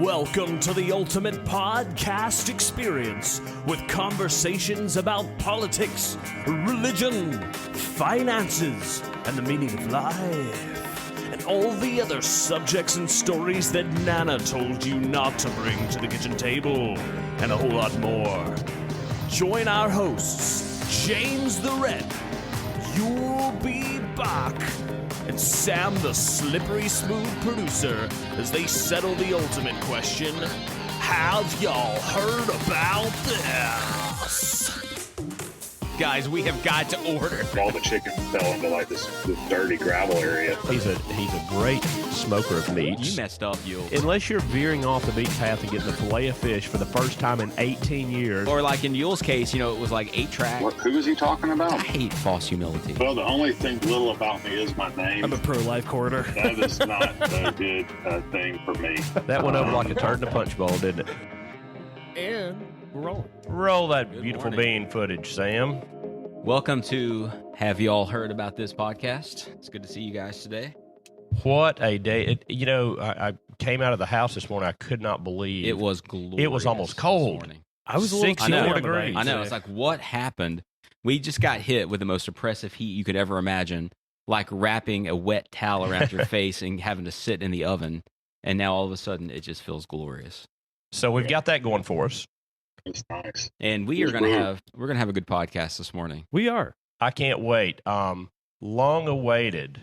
Welcome to the ultimate podcast experience with conversations about politics, religion, finances, and the meaning of life, and all the other subjects and stories that Nana told you not to bring to the kitchen table, and a whole lot more. Join our hosts, James the Red, You'll Be Back, and Sam the slippery smooth producer as they settle the ultimate question: have y'all heard about this? Guys, we have got to order. All the chickens fell into like this dirty gravel area. He's a great smoker of meats. You messed up, you. Unless you're veering off the beaten path and getting the fillet of fish for the first time in 18 years. Or like in Yule's case, it was like 8-track. Who is he talking about? I hate false humility. Well, the only thing little about me is my name. I'm a pro-life quarter. That is not a good thing for me. That went over like a turd in a punch bowl, didn't it? And we're rolling. Roll that Good beautiful morning. bean footage, Sam. Welcome to Have Y'all Heard About This podcast. It's good to see you guys today. What a day. I came out of the house this morning. I could not believe. It was glorious. It was almost cold. This morning. I was a little 64 degrees. I know. It's like, what happened? We just got hit with the most oppressive heat you could ever imagine, like wrapping a wet towel around your face and having to sit in the oven. And now all of a sudden, it just feels glorious. So we've got that going for us. It's nice. And we're gonna have a good podcast this morning. We are. I can't wait. Long awaited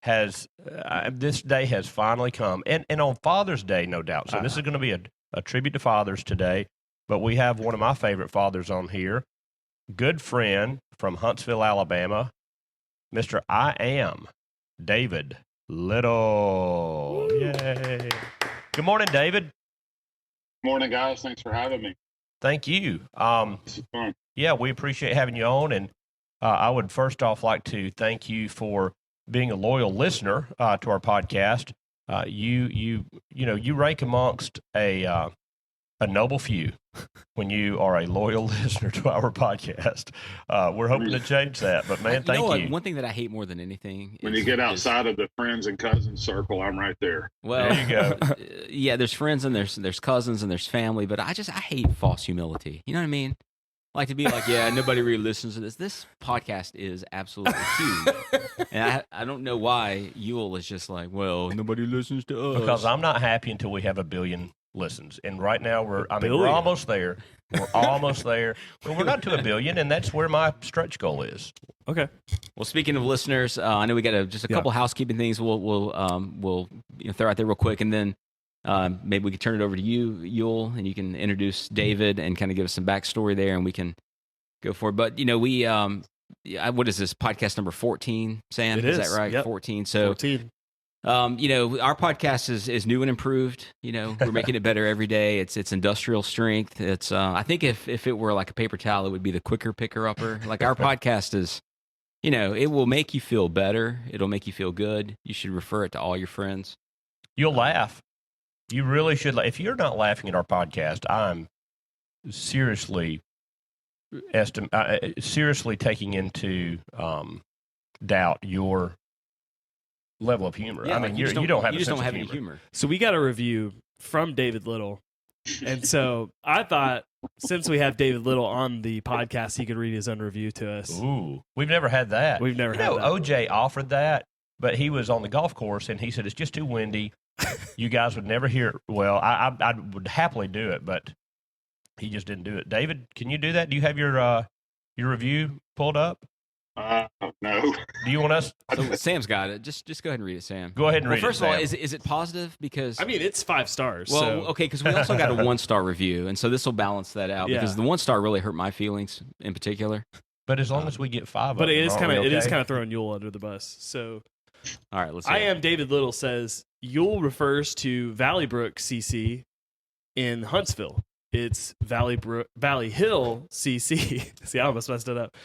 this day has finally come, and on Father's Day, no doubt. So this is going to be a tribute to fathers today. But we have one of my favorite fathers on here, good friend from Huntsville, Alabama, Mr. I Am David Little. Woo. Yay! Good morning, David. Morning, guys. Thanks for having me. Thank you. This is fun. Yeah, we appreciate having you on, and I would first off like to thank you for being a loyal listener to our podcast. You rank amongst a noble few when you are a loyal listener to our podcast. We're hoping to change that, but man, thank you. One thing that I hate more than anything When you get outside of the friends and cousins circle, I'm right there. Well, there you go. Yeah, there's friends and there's cousins and there's family, but I hate false humility. You know what I mean? Like to be like, yeah, nobody really listens to this. This podcast is absolutely huge. And I don't know why Yule is just like, well, nobody listens to us. Because I'm not happy until we have 1 billion listens. And right now we're billion? almost there. We're almost there. But we're not to 1 billion, and that's where my stretch goal is. Okay. Well, speaking of listeners, I know we got just a couple housekeeping things we'll throw out there real quick, and then maybe we could turn it over to you, Yule, and you can introduce David and kind of give us some backstory there, and we can go for it. But we, what is this, podcast number 14? Sam, It is is. that right? Yep. 14. So 14. our podcast is new and improved. We're making it better every day. It's industrial strength. It's I think if it were like a paper towel, it would be the quicker picker upper. Like our podcast is, it will make you feel better. It'll make you feel good. You should refer it to all your friends. You'll laugh. You really should. If you're not laughing at our podcast, I'm seriously taking into doubt your level of humor. Yeah, I mean, like you don't have you a just sense don't have of any humor. So we got a review from David Little. And so I thought, since we have David Little on the podcast, he could read his own review to us. Ooh, we've never had that. We've never had that. OJ offered that, but he was on the golf course, and he said, it's just too windy. You guys would never hear it. Well, I would happily do it, but he just didn't do it. David, can you do that? Do you have your review pulled up? No. Do you want us? So Sam's got it. Just go ahead and read it, Sam. Go ahead and read it. First of all, Sam. is it positive? Because I mean, it's 5 stars. well, so. okay, because we also got a 1-star review, and so this will balance that out. Yeah. Because the 1-star really hurt my feelings in particular. But as long as we get 5 But of them, it is kind of okay? throwing Yule under the bus. So All right, let's. I Am David Little says Yule refers to Valley Brook CC in Huntsville. It's Valley Hill CC. See, I almost messed it up.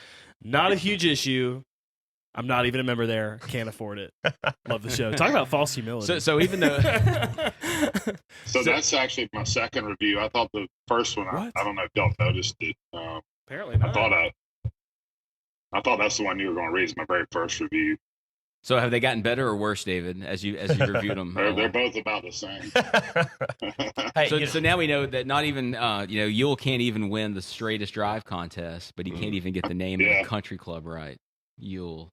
Not a huge issue. I'm not even a member there. Can't afford it. Love the show. Talk about false humility. So even though So that's actually my second review. I thought the first one, I don't know if y'all noticed it. Apparently not. I thought that's the one you were going to read. It's my very first review. So have they gotten better or worse, David, as you reviewed them? They're both about the same. Hey, so now we know that not even Yule can't even win the straightest drive contest, but he can't even get the name of the country club right. Yule.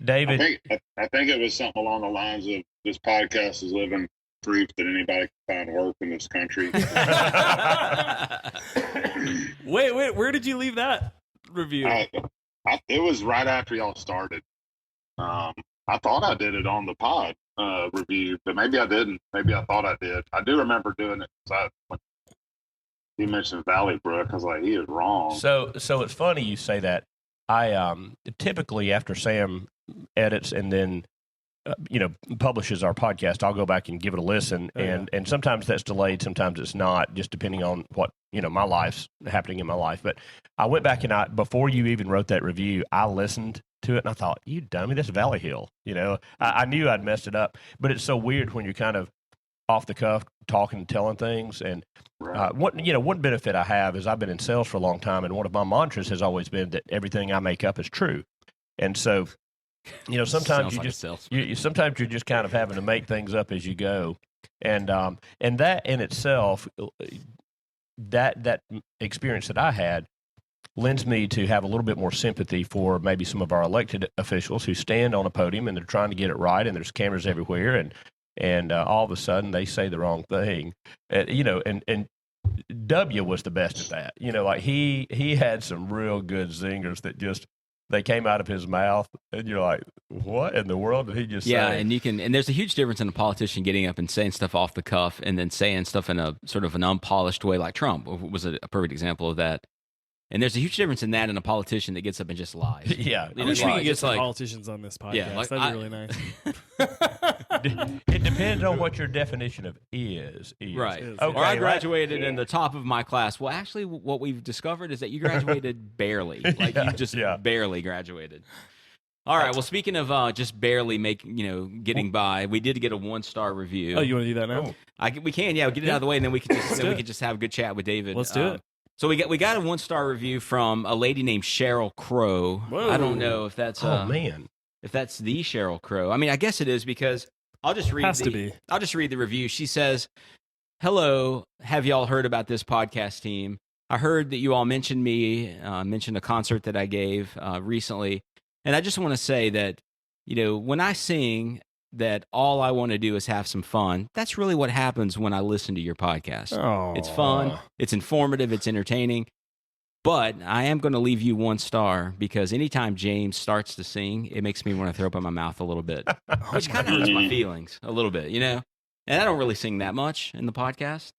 David, I think it was something along the lines of this podcast is living proof that anybody can find work in this country. Wait, where did you leave that review? It was right after y'all started. I thought I did it on the pod review, but maybe I didn't. Maybe I thought I did. I do remember doing it because he mentioned Valley Brook. I was like, he is wrong. So it's funny you say that. I typically after Sam edits and then publishes our podcast, I'll go back and give it a listen, and sometimes that's delayed, sometimes it's not, just depending on what my life's happening in my life. But I went back and before you even wrote that review, I listened to it and I thought, you dummy, that's Valley Hill. I knew I'd messed it up, but it's so weird when you're kind of off the cuff talking and telling things. And one benefit I have is I've been in sales for a long time, and one of my mantras has always been that everything I make up is true. And so sometimes sometimes you're just kind of having to make things up as you go, and that in itself, that experience that I had lends me to have a little bit more sympathy for maybe some of our elected officials who stand on a podium and they're trying to get it right, and there's cameras everywhere, and all of a sudden they say the wrong thing, and W was the best at that. Like he had some real good zingers that just. They came out of his mouth, and you're like, "What in the world did he just say?" Yeah, and there's a huge difference in a politician getting up and saying stuff off the cuff, and then saying stuff in a sort of an unpolished way, like Trump was a perfect example of that. And there's a huge difference in that and a politician that gets up and just lies. Yeah, I wish we could get some politicians on this podcast. Yeah, that'd be really nice. It depends on what your definition of is. Right. Okay, or I graduated in the top of my class. Well, actually, what we've discovered is that you graduated barely. Like you just barely graduated. All right. Well, speaking of just barely getting by, we did get a 1-star review. Oh, you want to do that now? We can. Yeah, we'll get it out of the way, and then we can just have a good chat with David. Let's do it. So we got a 1-star review from a lady named Cheryl Crow. Whoa. I don't know if that's if that's the Cheryl Crow. I mean, I guess it is, because I'll just read I'll just read the review. She says, "Hello, have y'all heard about this podcast team? I heard that you all mentioned a concert that I gave recently, and I just want to say that when I sing that all I want to do is have some fun. That's really what happens when I listen to your podcast. Aww. It's fun, it's informative, it's entertaining. But I am going to leave you 1 star because anytime James starts to sing, it makes me want to throw up in my mouth a little bit, which kind of hurts my feelings a little bit, And I don't really sing that much in the podcast.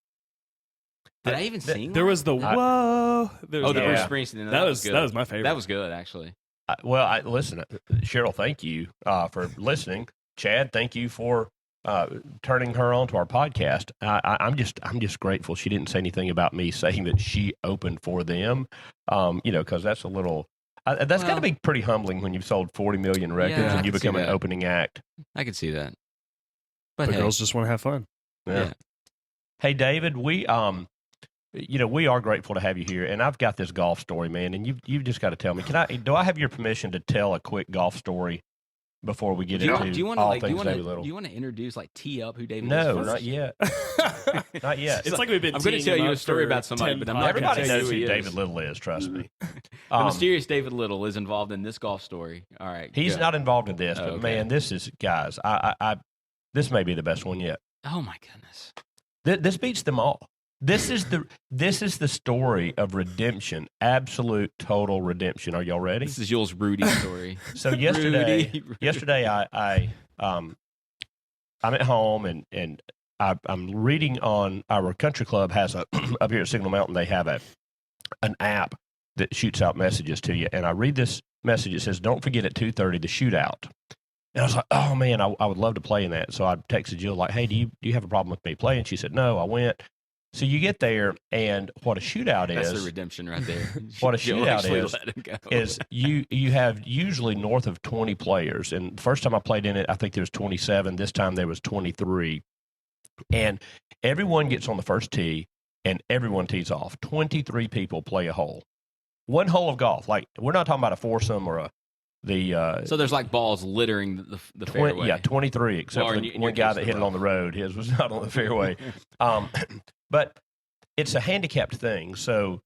Did I even sing? There was the whoa. The Bruce Springsteen. That was my favorite. That was good, actually. Listen, Cheryl, thank you for listening. Chad, thank you for turning her on to our podcast. I'm just grateful she didn't say anything about me saying that she opened for them. Because that's a little. That's got to be pretty humbling when you've sold 40 million records and you become an opening act. I can see that. But girls just want to have fun. Yeah. Hey, David, we we are grateful to have you here, and I've got this golf story, man, and you've just got to tell me. Do I have your permission to tell a quick golf story before we get into all things David Little? Do you want to introduce, tee up who David is? No, not yet. Not yet. It's like we've been. I'm going to tell you a story about somebody, but I'm not going to tell you knows who David Little is. Trust me. The mysterious David Little is involved in this golf story. All right, he's not involved in this, but man, this is guys. This may be the best one yet. Oh my goodness! This beats them all. This is the story of redemption, absolute total redemption. Are y'all ready? This is Yule's Rudy story. So yesterday I'm at home and I'm reading on our country club has up here at Signal Mountain. They have an app that shoots out messages to you, and I read this message. It says, "Don't forget at 2:30 the shootout." And I was like, "Oh man, I would love to play in that." So I texted Jill like, "Hey, do you have a problem with me playing?" She said, "No." I went. So you get there, and what a shootout is. That's the redemption right there. What a shootout is you have usually north of 20 players. And the first time I played in it, I think there was 27. This time there was 23. And everyone gets on the first tee, and everyone tees off. 23 people play a hole. One hole of golf. Like, we're not talking about a foursome or So there's like balls littering the fairway. Yeah, 23, except for the one guy that hit it on the road. His was not on the fairway. But it's a handicapped thing. So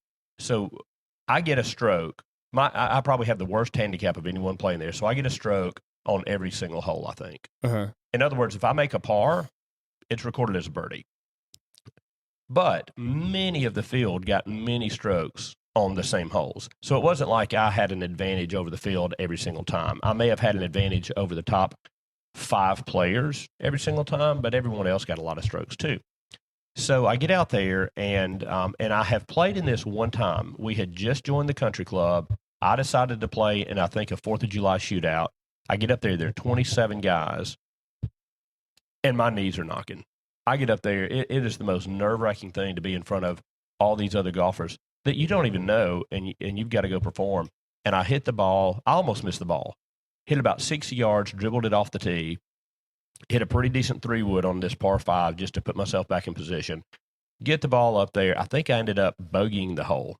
I get a stroke. I probably have the worst handicap of anyone playing there. So I get a stroke on every single hole, I think. Uh-huh. In other words, if I make a par, it's recorded as a birdie. But many of the field got many strokes on the same holes. So it wasn't like I had an advantage over the field every single time. I may have had an advantage over the top 5 players every single time, but everyone else got a lot of strokes too. So I get out there, and I have played in this one time. We had just joined the country club. I decided to play in, I think, a 4th of July shootout. I get up there. There are 27 guys, and my knees are knocking. I get up there. It is the most nerve-wracking thing to be in front of all these other golfers that you don't even know, and you've got to go perform. And I hit the ball. I almost missed the ball. Hit about 60 yards, dribbled it off the tee, hit a pretty decent 3-wood on this par 5 just to put myself back in position. Get the ball up there. I think I ended up bogeying the hole.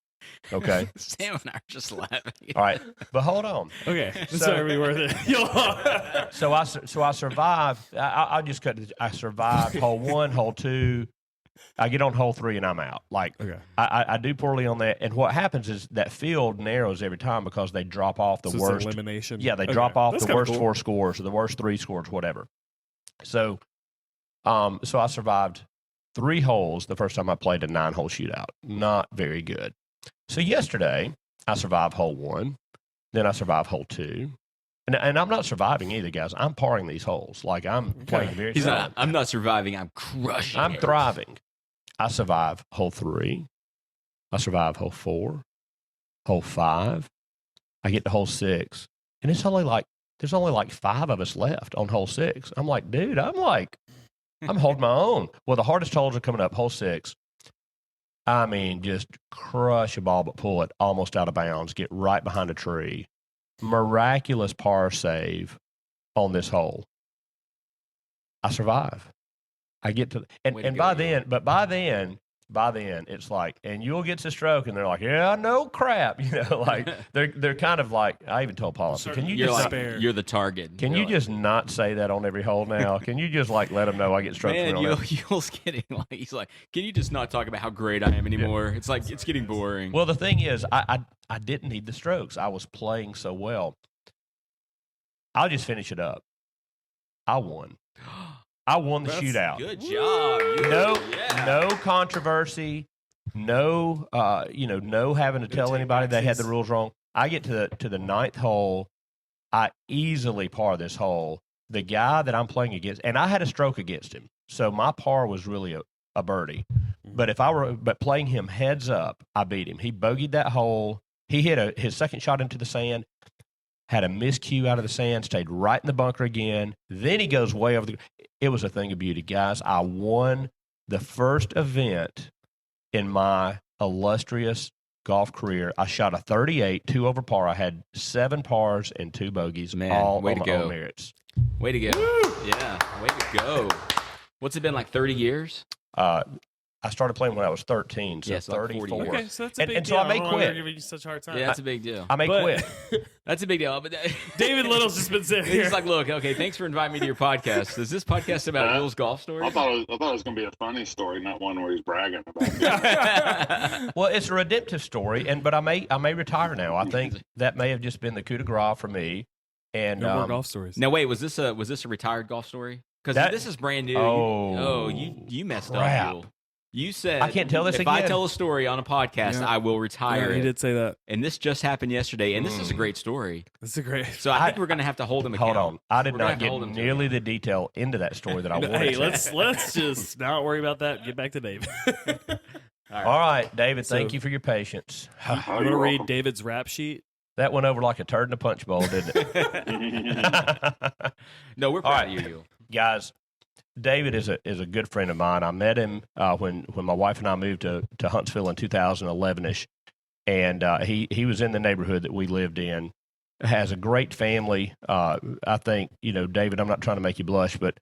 Okay. Sam and I are just laughing. All right, but hold on. Okay, sorry, we were there. So I survived. I'll just cut. I survived hole 1, hole 2. I get on hole 3 and I'm out. Like, Okay. I do poorly on that. And what happens is that field narrows every time because they drop off the So it's an worst elimination. Yeah, they Okay. drop off That's the kinda worst cool. 4 scores or the worst 3 scores, whatever. So, so I survived 3 holes the first time I played a 9-hole shootout. Not very good. So yesterday I survived hole 1, then I survived hole 2. And I'm not surviving either, guys. I'm parring these holes. Like, I'm playing very He's solid. not. I'm not surviving. I'm crushing. I'm it. thriving. I survive hole 3. I survive hole 4, hole 5. I get to hole 6, and it's only like there's only like 5 of us left on hole 6. I'm like, dude, I'm holding my own. Well, the hardest holes are coming up. Hole 6. I mean, just crush a ball, but pull it almost out of bounds. Get right behind a tree. Miraculous par save on this hole. I survive. I get to, and by then, it's like, and you'll get to stroke, and they're like, yeah, no crap, like they're kind of like, I even told Paul, can you You're just like, you're the target. can You're you like, just not say that on every hole now? Can you just like let them know I get stroked? Man, Yule's getting like, he's like, can you just not talk about how great I am anymore? It's like, it's getting boring. Well, the thing is, I didn't need the strokes. I was playing so well. I'll just finish it up. I won. I won the shootout. Good job. No controversy. No, no having to tell anybody they had the rules wrong. I get to the 9th hole. I easily par this hole. The guy that I'm playing against, and I had a stroke against him, so my par was really a birdie. But playing him heads up, I beat him. He bogeyed that hole. He hit his second shot into the sand. Had a miscue out of the sand, stayed right in the bunker again. Then he goes way over it was a thing of beauty, guys. I won the first event in my illustrious golf career. I shot a 38, 2 over par. I had 7 pars and 2 bogeys, Man, all way on to my go. own merits. Way to go. Yeah, way to go. What's it been, like 30 years? I started playing when I was 13, so Yeah, it's like 40 34. years. Okay, so that's a big And deal. so I may don't know why quit. they're giving you such a hard time. Yeah, that's a big deal. I may But- quit. That's a big deal. But David Little's just been sitting here. he's like, look, okay, thanks for inviting me to your podcast. Is this podcast about Will's golf story? I thought it was going to be a funny story, not one where he's bragging about it. Well, it's a redemptive story, but I may retire now. I think that may have just been the coup de grace for me. And No more golf stories. Now, wait, was this a retired golf story? Because That- this is brand new. Oh, you messed crap. up, Will. You said I can't tell this if I again. tell a story on a podcast, Yeah. I will retire Yeah, he it. did say that. And this just happened yesterday, and this is a great story. That's a great. So I think we're going to have to hold him accountable. Hold on. I did We're gonna not have to get hold him to nearly it. the detail into that story that I wanted Hey, to. let's just not worry about that. Get back to David. All right, David, thank So- you for your patience. Oh, I'm gonna you're read welcome. David's rap sheet. That went over like a turd in a punch bowl, didn't it? No, we're All proud right. of you, Yule. Guys, David is a good friend of mine. I met him when my wife and I moved to Huntsville in 2011ish, and he was in the neighborhood that we lived in. Has a great family. I think David. I'm not trying to make you blush, but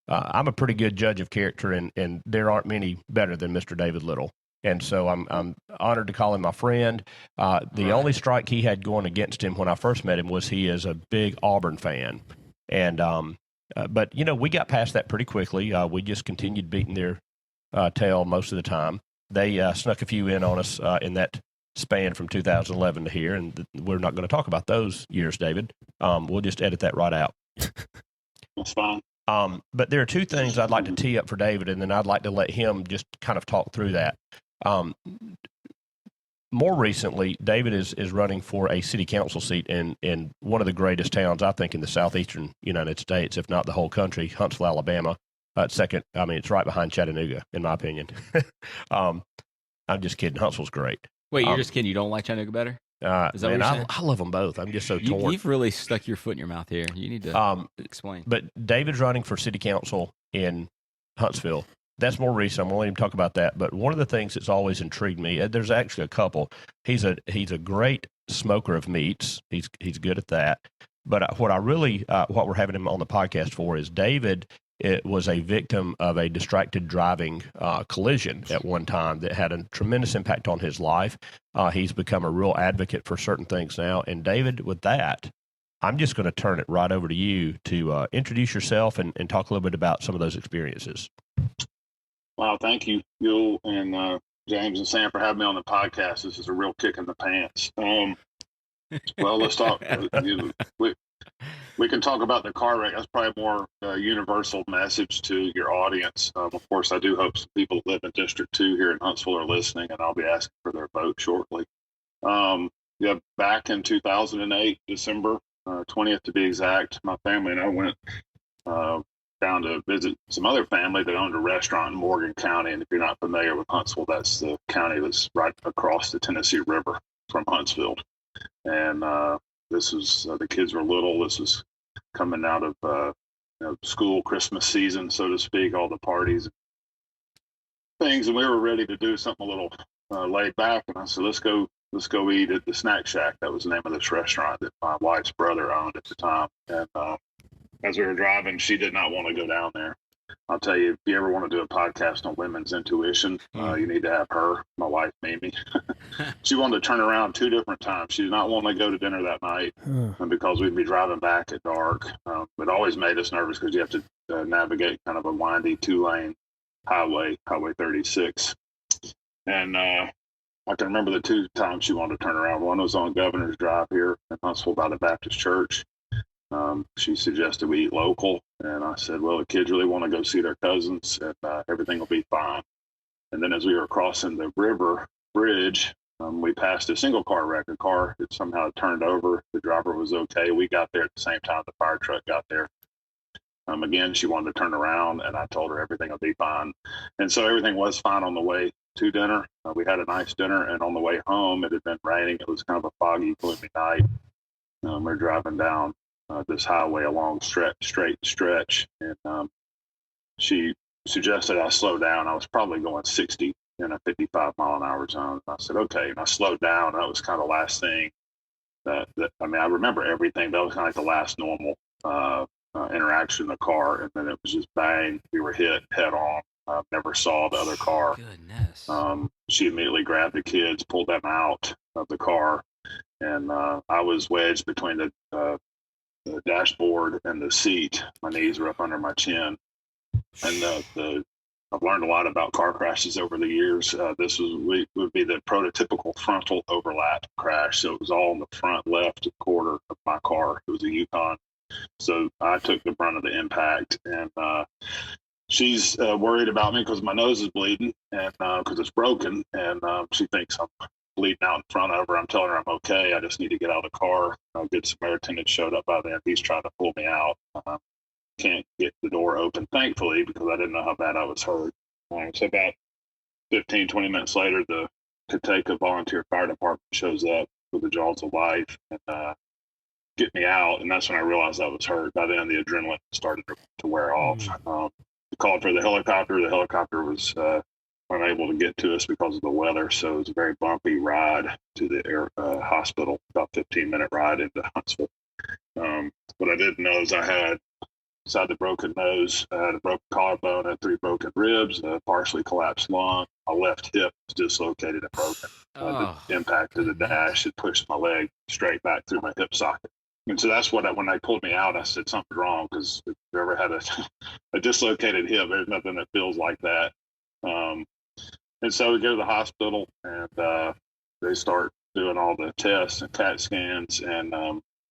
I'm a pretty good judge of character, and there aren't many better than Mr. David Little. And so I'm honored to call him my friend. The only strike he had going against him when I first met him was he is a big Auburn fan. And but, we got past that pretty quickly. We just continued beating their tail most of the time. They snuck a few in on us in that span from 2011 to here, and we're not going to talk about those years, David. We'll just edit that right out. That's fine. But there are two things I'd like to tee up for David, and then I'd like to let him just kind of talk through that. More recently, David is running for a city council seat in one of the greatest towns, I think, in the southeastern United States, if not the whole country, Huntsville, Alabama. Second, it's right behind Chattanooga, in my opinion. I'm just kidding. Huntsville's great. Wait, you're just kidding? You don't like Chattanooga better? Is that what you're saying? I love them both. I'm just so torn. You've really stuck your foot in your mouth here. You need to explain. But David's running for city council in Huntsville. That's more recent. I'm going to let him talk about that. But one of the things that's always intrigued me, there's actually a couple. He's a great smoker of meats. He's good at that. But what we're having him on the podcast for is David. It was a victim of a distracted driving collision at one time that had a tremendous impact on his life. He's become a real advocate for certain things now. And David, with that, I'm just going to turn it right over to you to introduce yourself and talk a little bit about some of those experiences. Wow, thank you, Yul and James and Sam, for having me on the podcast. This is a real kick in the pants. Well, let's talk. We can talk about the car wreck. That's probably more universal message to your audience. Of course, I do hope some people that live in District 2 here in Huntsville are listening, and I'll be asking for their vote shortly. Back in 2008, December 20th to be exact, my family and I went down to visit some other family that owned a restaurant in Morgan County. And if you're not familiar with Huntsville, that's the county that's right across the Tennessee River from Huntsville. And this was, the kids were little. This was coming out of school, Christmas season, so to speak, all the parties and things. And we were ready to do something a little laid back. And I said, let's go eat at the Snack Shack. That was the name of this restaurant that my wife's brother owned at the time. And as we were driving, she did not want to go down there. I'll tell you, if you ever want to do a podcast on women's intuition, you need to have her, my wife, Mimi. She wanted to turn around 2 different times. She did not want to go to dinner that night because we'd be driving back at dark. It always made us nervous because you have to navigate kind of a windy 2-lane highway 36. And I can remember the 2 times she wanted to turn around. One was on Governor's Drive here in Huntsville by the Baptist Church. She suggested we eat local, and I said, well, the kids really want to go see their cousins, and everything will be fine. And then as we were crossing the river bridge, we passed a single car wreck. A car that somehow turned over. The driver was okay. We got there at the same time the fire truck got there. Again, she wanted to turn around, and I told her everything will be fine. And so everything was fine on the way to dinner. We had a nice dinner, and on the way home, it had been raining. It was kind of a foggy, gloomy night. We're driving down this highway along straight stretch, and she suggested I slow down. I was probably going 60 in a 55-mile-an-hour zone. I said, okay, and I slowed down. That was kind of the last thing I remember everything. That was kind of like the last normal interaction in the car, and then it was just bang. We were hit head on. Never saw the other car. Goodness. She immediately grabbed the kids, pulled them out of the car, and I was wedged between the dashboard and the seat. My knees were up under my chin, and I've learned a lot about car crashes over the years. This would be the prototypical frontal overlap crash. So it was all in the front left quarter of my car. It was a Yukon. So I took the brunt of the impact, and she's worried about me because my nose is bleeding and because it's broken, and she thinks I'm bleeding out in front of her. I'm telling her I'm okay. I just need to get out of the car. A good Samaritan showed up by then. He's trying to pull me out. Can't get the door open, thankfully, because I didn't know how bad I was hurt. So about 15, 20 minutes later, the Kateka Volunteer Fire Department shows up with the jaws of life and get me out. And that's when I realized I was hurt. By then, the adrenaline started to wear off. Called for the helicopter. The helicopter was unable to get to us because of the weather, so it was a very bumpy ride to the hospital, about 15-minute ride into Huntsville. What I didn't know is I had Beside the broken nose, I had a broken collarbone, I had 3 broken ribs, a partially collapsed lung. My left hip was dislocated and broken. The impact of the dash had pushed my leg straight back through my hip socket. And so that's what when they pulled me out, I said something's wrong, because if you ever had a dislocated hip, there's nothing that feels like that. And so we go to the hospital, and they start doing all the tests and CAT scans. And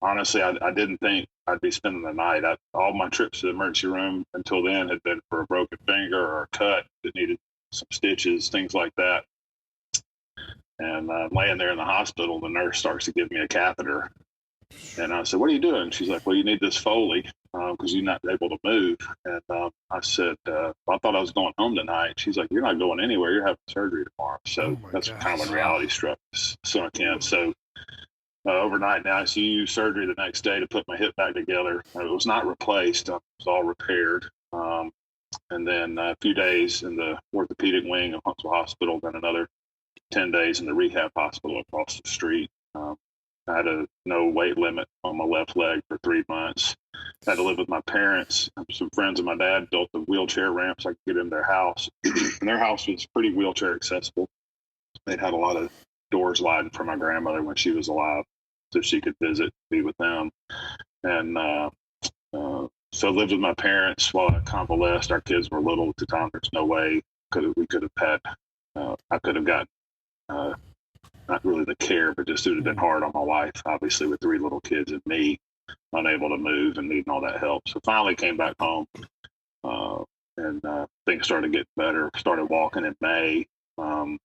honestly, I didn't think I'd be spending the night. All my trips to the emergency room until then had been for a broken finger or a cut that needed some stitches, things like that. And laying there in the hospital, the nurse starts to give me a catheter. And I said, "What are you doing?" She's like, "Well, you need this Foley because you're not able to move." And I said, "I thought I was going home tonight." She's like, "You're not going anywhere. You're having surgery tomorrow." So that's kind of when reality struck sunk in. So overnight in the ICU, surgery the next day to put my hip back together. It was not replaced. It was all repaired. And then a few days in the orthopedic wing of Huntsville Hospital, then another 10 days in the rehab hospital across the street. I had a no weight limit on my left leg for 3 months. I had to live with my parents. Some friends of my dad built a wheelchair ramp so I could get in their house. And their house was pretty wheelchair accessible. They'd had a lot of doors lighted for my grandmother when she was alive, so she could visit, be with them. And so I lived with my parents while I convalesced. Our kids were little at the time. There's no way we could have had, I could have gotten not really the care, but just it would have been hard on my wife, obviously, with 3 little kids and me unable to move and needing all that help. So finally came back home, and things started getting better. Started walking in May, and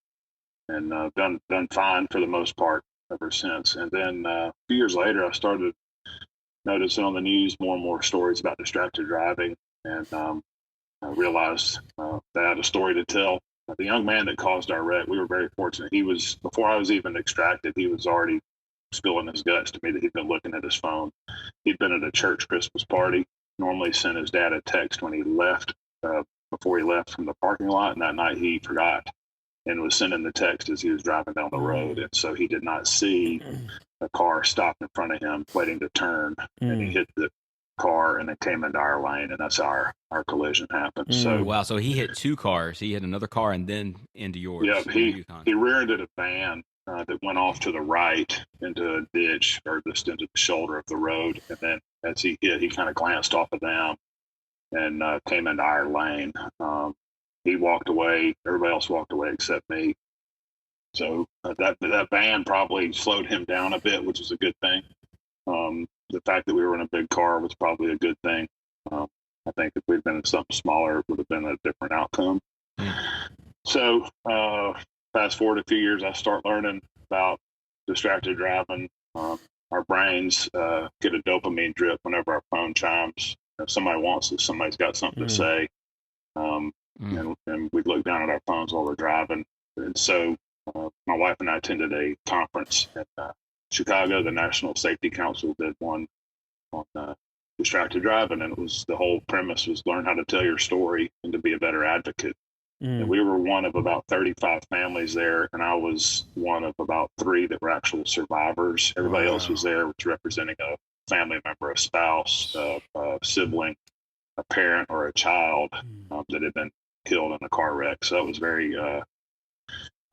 done fine for the most part ever since. And then a few years later, I started noticing on the news more and more stories about distracted driving, and I realized that I had a story to tell. The young man that caused our wreck, we were very fortunate. He was, before I was even extracted, he was already spilling his guts to me that he'd been looking at his phone. He'd been at a church Christmas party, normally sent his dad a text when he left, before he left from the parking lot. And that night he forgot and was sending the text as he was driving down the road. And so he did not see a car stop in front of him waiting to turn. And he hit the car and it came into our lane, and that's our collision happened. So wow, so he hit 2 cars. He hit another car and then into yours. Yeah, he rear-ended a van that went off to the right into a ditch, or just into the shoulder of the road. And then as he hit, he kind of glanced off of them and came into our lane. He walked away. Everybody else walked away except me. So that van probably slowed him down a bit, which is a good thing. The fact that we were in a big car was probably a good thing. I think if we'd been in something smaller, it would have been a different outcome. So fast forward a few years, I start learning about distracted driving. Our brains get a dopamine drip whenever our phone chimes. If somebody wants us, somebody's got something to say. And we look down at our phones while we're driving. And so my wife and I attended a conference at Chicago. The National Safety Council did one on distracted driving, and it was, the whole premise was learn how to tell your story and to be a better advocate. And we were one of about 35 families there, and I was one of about 3 that were actual survivors. Everybody else was there, which representing a family member, a spouse, a sibling, a parent, or a child that had been killed in a car wreck. So it was very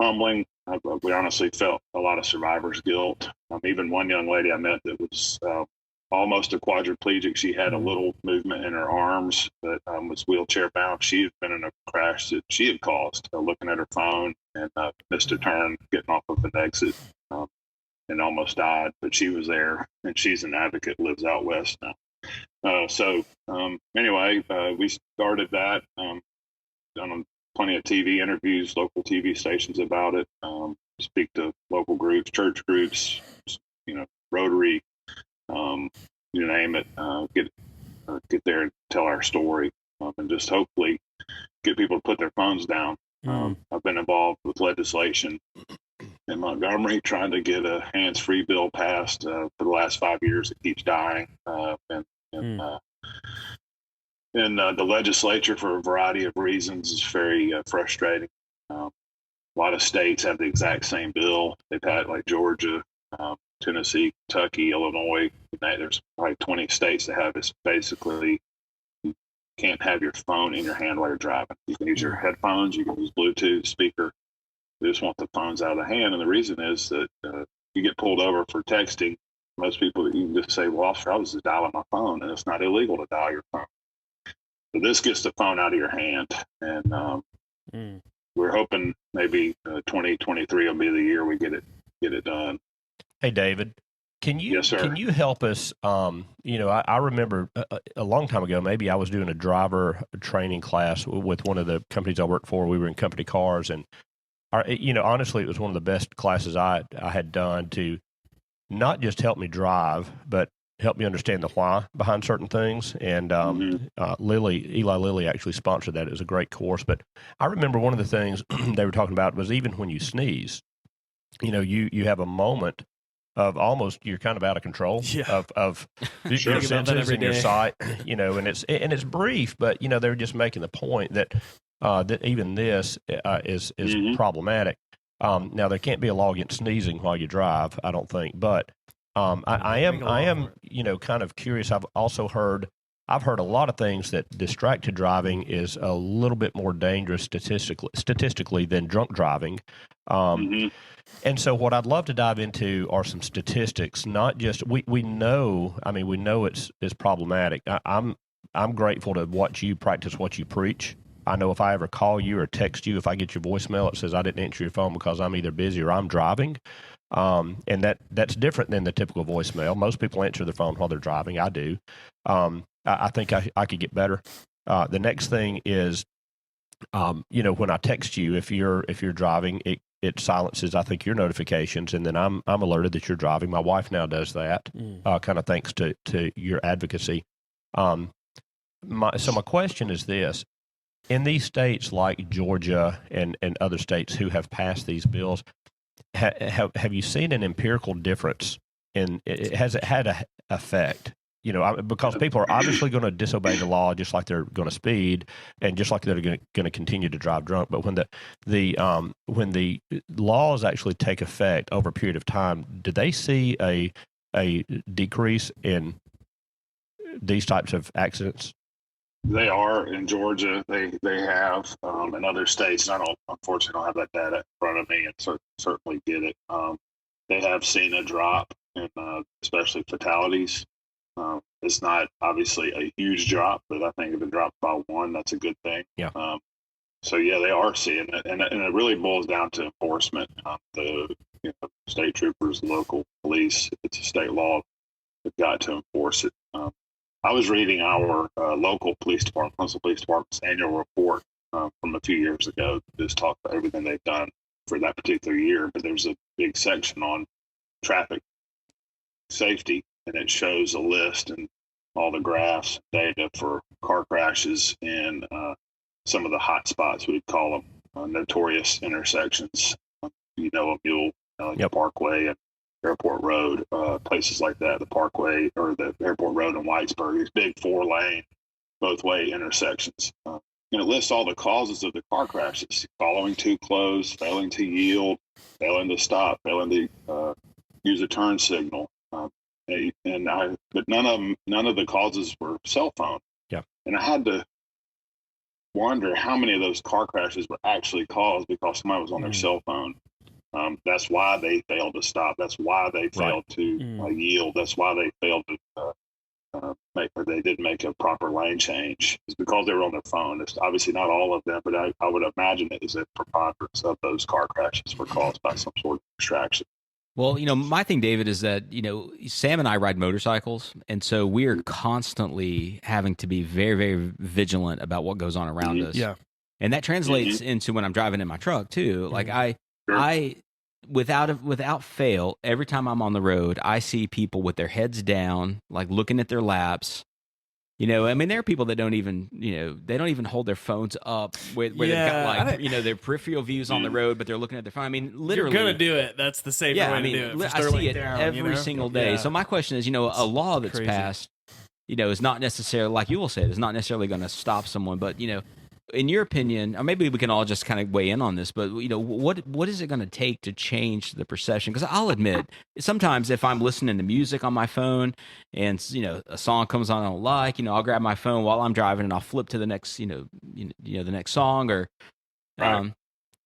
humbling. We honestly felt a lot of survivor's guilt. Even one young lady I met that was almost a quadriplegic. She had a little movement in her arms, but was wheelchair bound. She had been in a crash that she had caused, looking at her phone, and missed a turn getting off of an exit, and almost died. But she was there, and she's an advocate, lives out west now. Anyway, we started that. Done plenty of TV interviews, local TV stations about it. Speak to local groups, church groups, Rotary, you name it. Get there and tell our story, and just hopefully get people to put their phones down. I've been involved with legislation in Montgomery, trying to get a hands-free bill passed for the last 5 years. It keeps dying, and the legislature, for a variety of reasons, is very frustrating. A lot of states have the exact same bill. They've had, like Georgia, Tennessee, Kentucky, Illinois. There's probably 20 states that have this basically can't have your phone in your hand while you're driving. You can use your headphones, you can use Bluetooth speaker. We just want the phones out of the hand. And the reason is that you get pulled over for texting. Most people, you can just say, well, officer, I was just dialing my phone, and it's not illegal to dial your phone. So this gets the phone out of your hand. And we're hoping maybe 2023 will be the year we get it done. Hey, David, can you Yes, sir. can you help us? I remember a long time ago, maybe I was doing a driver training class with one of the companies I worked for. We were in company cars, and honestly, it was one of the best classes I had done to not just help me drive, but help me understand the why behind certain things. And Eli Lilly actually sponsored that. It was a great course. But I remember one of the things they were talking about was even when you sneeze, you have a moment of almost you're kind of out of control of your senses and your sight, and it's brief, but they were just making the point that that even this is problematic. Now there can't be a law against sneezing while you drive, I don't think, but I am kind of curious. I've heard a lot of things that distracted driving is a little bit more dangerous statistically than drunk driving. And so what I'd love to dive into are some statistics, not just we know it's problematic. I'm grateful to watch you practice what you preach. I know if I ever call you or text you, if I get your voicemail, it says I didn't answer your phone because I'm either busy or I'm driving. And that's different than the typical voicemail. Most people answer their phone while they're driving. I do. I think I could get better. The next thing is, when I text you, if you're driving, it silences, I think, your notifications, and then I'm alerted that you're driving. My wife now does that, kind of thanks to your advocacy. So my question is this. In these states like Georgia and other states who have passed these bills, have you seen an empirical difference has it had an effect? Because people are obviously going to disobey the law just like they're going to speed and just like they're going to continue to drive drunk. But when the laws actually take effect over a period of time, do they see a decrease in these types of accidents? They are in Georgia. They have in other states. And unfortunately don't have that data in front of me, and certainly get it. They have seen a drop in especially fatalities. It's not obviously a huge drop, but I think if it dropped by one, that's a good thing. Yeah. So yeah, they are seeing it, and it really boils down to enforcement. The state troopers, local police. If it's a state law, they've got to enforce it. I was reading our local police department, Huntsville Police Department's annual report from a few years ago. Just talked about everything they've done for that particular year. But there's a big section on traffic safety, and it shows a list and all the graphs, data for car crashes in some of the hot spots, we'd call them, notorious intersections. A Mule, Parkway and Airport Road, places like that, the Parkway or the Airport Road in Whitesburg, these big 4-lane, both-way intersections. And it lists all the causes of the car crashes: following too close, failing to yield, failing to stop, failing to use a turn signal. But none of the causes were cell phone. Yeah. And I had to wonder how many of those car crashes were actually caused because somebody was on their cell phone. That's why they failed to stop. That's why they failed to yield. That's why they failed to they didn't make a proper lane change. It's because they were on their phone. It's obviously not all of them, but I would imagine it is a preponderance of those car crashes were caused by some sort of distraction. Well, my thing, David, is that, Sam and I ride motorcycles, and so we are constantly having to be very, very vigilant about what goes on around us. Yeah. And that translates into when I'm driving in my truck, too. Like, I without fail, every time I'm on the road, I see people with their heads down, like looking at their laps. There are people that don't even, they don't even hold their phones up where they've got their peripheral views on the road, but they're looking at their phone. Literally. You're going to do it. That's the safer way to do it. I see it every single day. Yeah. So my question is, a law that's passed, is not necessarily, like you will say, is not necessarily going to stop someone, but, in your opinion, or maybe we can all just kind of weigh in on this, but what is it going to take to change the perception? Because I'll admit, sometimes if I'm listening to music on my phone and a song comes on I don't like, I'll grab my phone while I'm driving and I'll flip to the next the next song or. Right.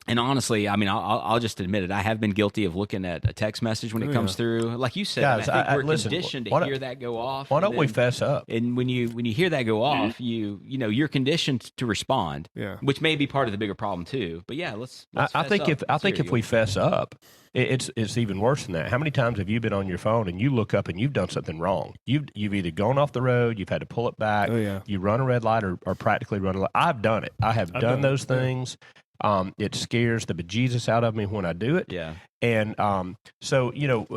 And honestly, I mean, I'll just admit it. I have been guilty of looking at a text message when it comes through. Like you said, Guys, I think we're listen, conditioned to hear that go off. Why don't we fess up? And when you hear that go off, you're conditioned to respond. Yeah. Which may be part of the bigger problem too. But yeah, let's I think if we fess up, it's even worse than that. How many times have you been on your phone and you look up and you've done something wrong? You've either gone off the road, you've had to pull it back, you run a red light or practically run a light. I've done it. I've done those things. It scares the bejesus out of me when I do it. Yeah. And so,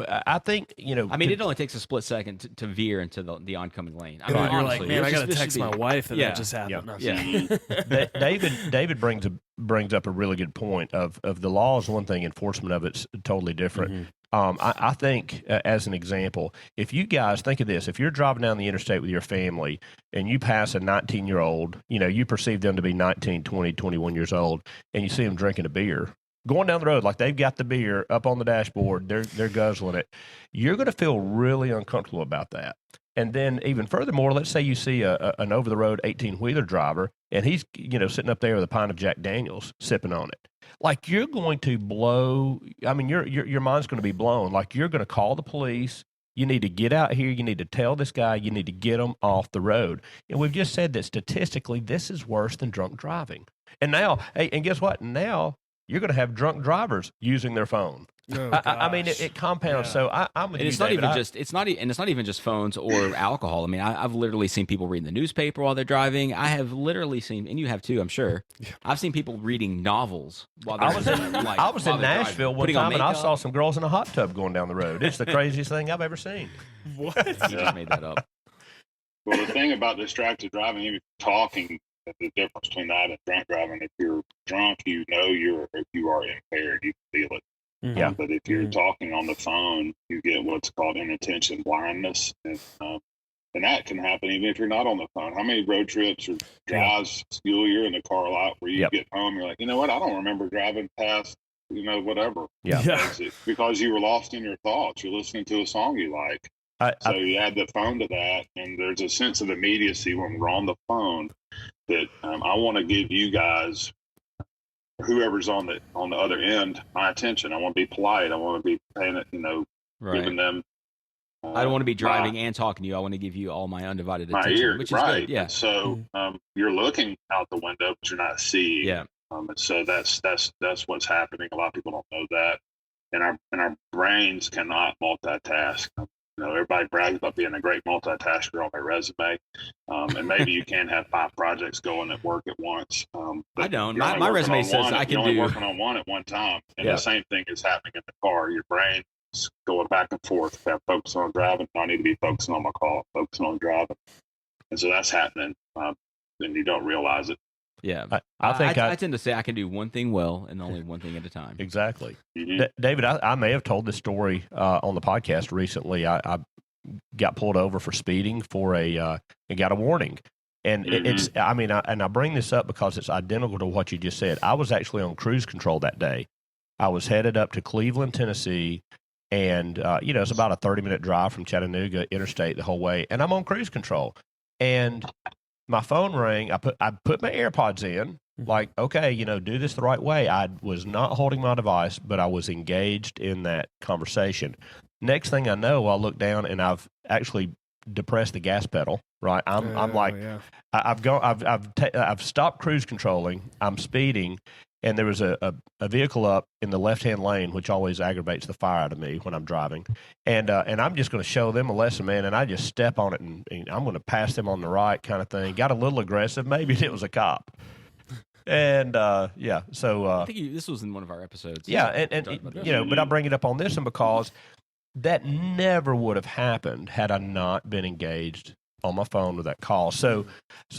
I think, I mean, it only takes a split second to veer into the oncoming lane. I And mean, then you're honestly, like, man, I got to this text should my be- wife that Yeah. that just happened. Yeah. David brings up a really good point of the law is one thing, enforcement of it's totally different. I think, as an example, if you guys think of this, if you're driving down the interstate with your family and you pass a 19-year-old, you perceive them to be 19, 20, 21 years old, and you see them drinking a beer, going down the road like they've got the beer up on the dashboard, they're guzzling it, you're going to feel really uncomfortable about that. And then even furthermore, let's say you see an over-the-road 18-wheeler driver, and he's sitting up there with a pint of Jack Daniels sipping on it. Like you're going to blow. I mean, your mind's going to be blown. Like you're going to call the police. You need to get out here. You need to tell this guy. You need to get him off the road. And we've just said that statistically, this is worse than drunk driving. And now, hey, and guess what? Now you're going to have drunk drivers using their phone. I mean, it compounds. Yeah. So I'm with and you, it's not David. it's not even just phones or alcohol. I mean, I've literally seen people reading the newspaper while they're driving. I have literally seen, and you have too, I'm sure. I've seen people reading novels while they're I was in Nashville one time, and I saw some girls in a hot tub going down the road. It's the craziest thing I've ever seen. What? You just made that up. Well, the thing about distracted driving, even talking, the difference between that and drunk driving, if you're drunk, you are impaired. You feel it. Yeah. But if you're talking on the phone, you get what's called inattention blindness. And that can happen even if you're not on the phone. How many road trips or drives, you're in the car a lot where you get home, you're like, you know what? I don't remember driving past, whatever. Yeah. Because you were lost in your thoughts. You're listening to a song you like. So you add the phone to that, and there's a sense of immediacy when we're on the phone that I want to give you guys, whoever's on the other end, my attention. I want to be polite. I want to be paying it, giving them. I don't want to be driving and talking to you. I want to give you all my undivided attention, ear, which is right. good. Yeah. So you're looking out the window, but you're not seeing. Yeah. And so that's what's happening. A lot of people don't know that, and our brains cannot multitask. Everybody brags about being a great multitasker on their resume, and maybe you can have 5 projects going at work at once. I don't. My resume says I can you're only do. working on one at one time, and the same thing is happening in the car. Your brain's going back and forth. If I focus on driving, I need to be focusing on my call, focusing on driving, and so that's happening, and you don't realize it. Yeah, I tend to say I can do one thing well and only one thing at a time. Exactly. Mm-hmm. David, I may have told this story on the podcast recently. I got pulled over for speeding and got a warning. And I bring this up because it's identical to what you just said. I was actually on cruise control that day. I was headed up to Cleveland, Tennessee, and it's about a 30-minute drive from Chattanooga interstate the whole way, and I'm on cruise control. And my phone rang. I put my AirPods in, like, okay, do this the right way. I was not holding my device, but I was engaged in that conversation. Next thing I know, I look down and I've actually depressed the gas pedal. Right, I'm like, I've stopped cruise controlling. I'm speeding, and there was a vehicle up in the left-hand lane, which always aggravates the fire out of me when I'm driving. And I'm just going to show them a lesson, man. And I just step on it, and I'm going to pass them on the right, kind of thing. Got a little aggressive. Maybe it was a cop. And so I think this was in one of our episodes. Yeah, and but I bring it up on this one because that never would have happened had I not been engaged on my phone with that call. So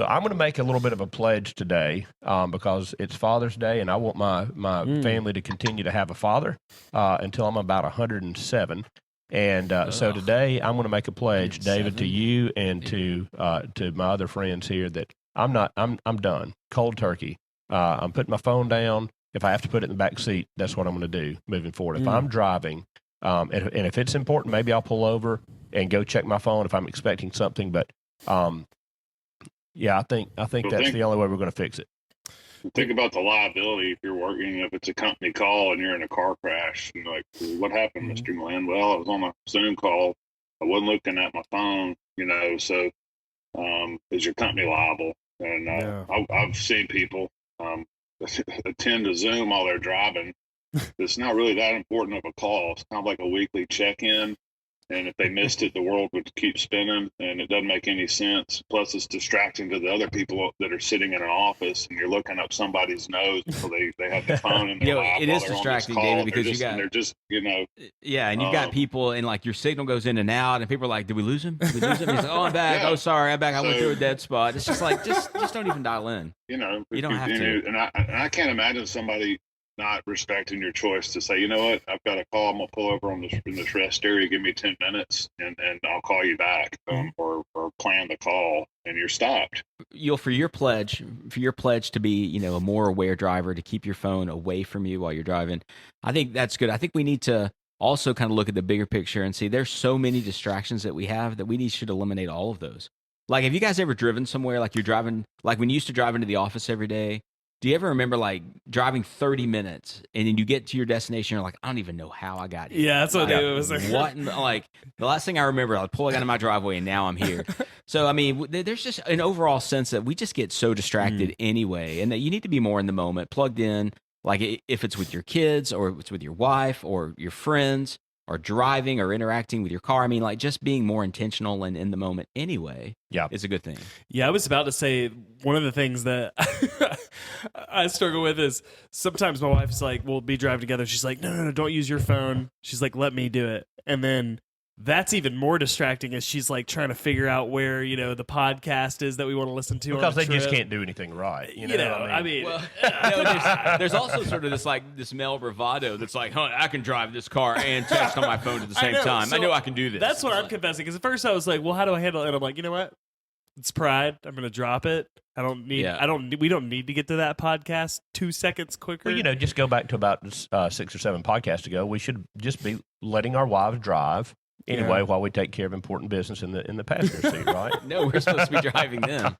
I'm going to make a little bit of a pledge today because it's Father's Day, and I want my family to continue to have a father until I'm about 107. And so today I'm going to make a pledge, David, to you and to my other friends here that I'm done. Cold turkey. I'm putting my phone down. If I have to put it in the back seat, that's what I'm going to do moving forward. If I'm driving, and if it's important, maybe I'll pull over and go check my phone if I'm expecting something. But yeah, I think that's the only way we're going to fix it. Think about the liability if you're working, if it's a company call and you're in a car crash. And like, what happened, Mr. Glenn? Well, I was on a Zoom call. I wasn't looking at my phone, so is your company liable? And I've seen people attend to Zoom while they're driving. It's not really that important of a call. It's kind of like a weekly check-in. And if they missed it, the world would keep spinning, and it doesn't make any sense. Plus, it's distracting to the other people that are sitting in an office, and you're looking up somebody's nose until they have the phone in their lap. It is distracting, David, because they're just. Yeah, and you've got people, and like your signal goes in and out, and people are like, "Did we lose him? Did we lose him?" He's like, "Oh, I'm back. Yeah. Oh, sorry, I'm back. I went through a dead spot." It's just like, just don't even dial in. You don't have to. And I can't imagine somebody not respecting your choice to say, you know what, I've got a call. I'm gonna pull over in this rest area. Give me 10 minutes, and I'll call you back, or plan the call, and you're stopped. For your pledge to be, a more aware driver, to keep your phone away from you while you're driving, I think that's good. I think we need to also kind of look at the bigger picture and see there's so many distractions that we have that we should eliminate all of those. Like, have you guys ever driven somewhere, like you're driving, like when you used to drive into the office every day? Do you ever remember like driving 30 minutes and then you get to your destination, you're like, I don't even know how I got here. Yeah, that's what it was. What? Like, the last thing I remember, I was pulling out of my driveway and now I'm here. So, I mean, there's just an overall sense that we just get so distracted anyway, and that you need to be more in the moment, plugged in, like if it's with your kids or if it's with your wife or your friends or driving or interacting with your car. I mean, like just being more intentional and in the moment anyway is a good thing. Yeah, I was about to say one of the things that I struggle with is sometimes my wife's like, we'll be driving together. She's like, no, don't use your phone. She's like, let me do it. And then that's even more distracting as she's like trying to figure out where, the podcast is that we want to listen to. Because they just can't do anything right. There's also sort of this male bravado that's like, I can drive this car and text on my phone at the same time. So I know I can do this. That's what I'm confessing. Because at first I was like, well, how do I handle it? And I'm like, you know what? It's pride. I'm going to drop it. We don't need to get to that podcast 2 seconds quicker. Well, just go back to about 6 or 7 podcasts ago. We should just be letting our wives drive. Anyway, while we take care of important business in the passenger seat, right? No, we're supposed to be driving them.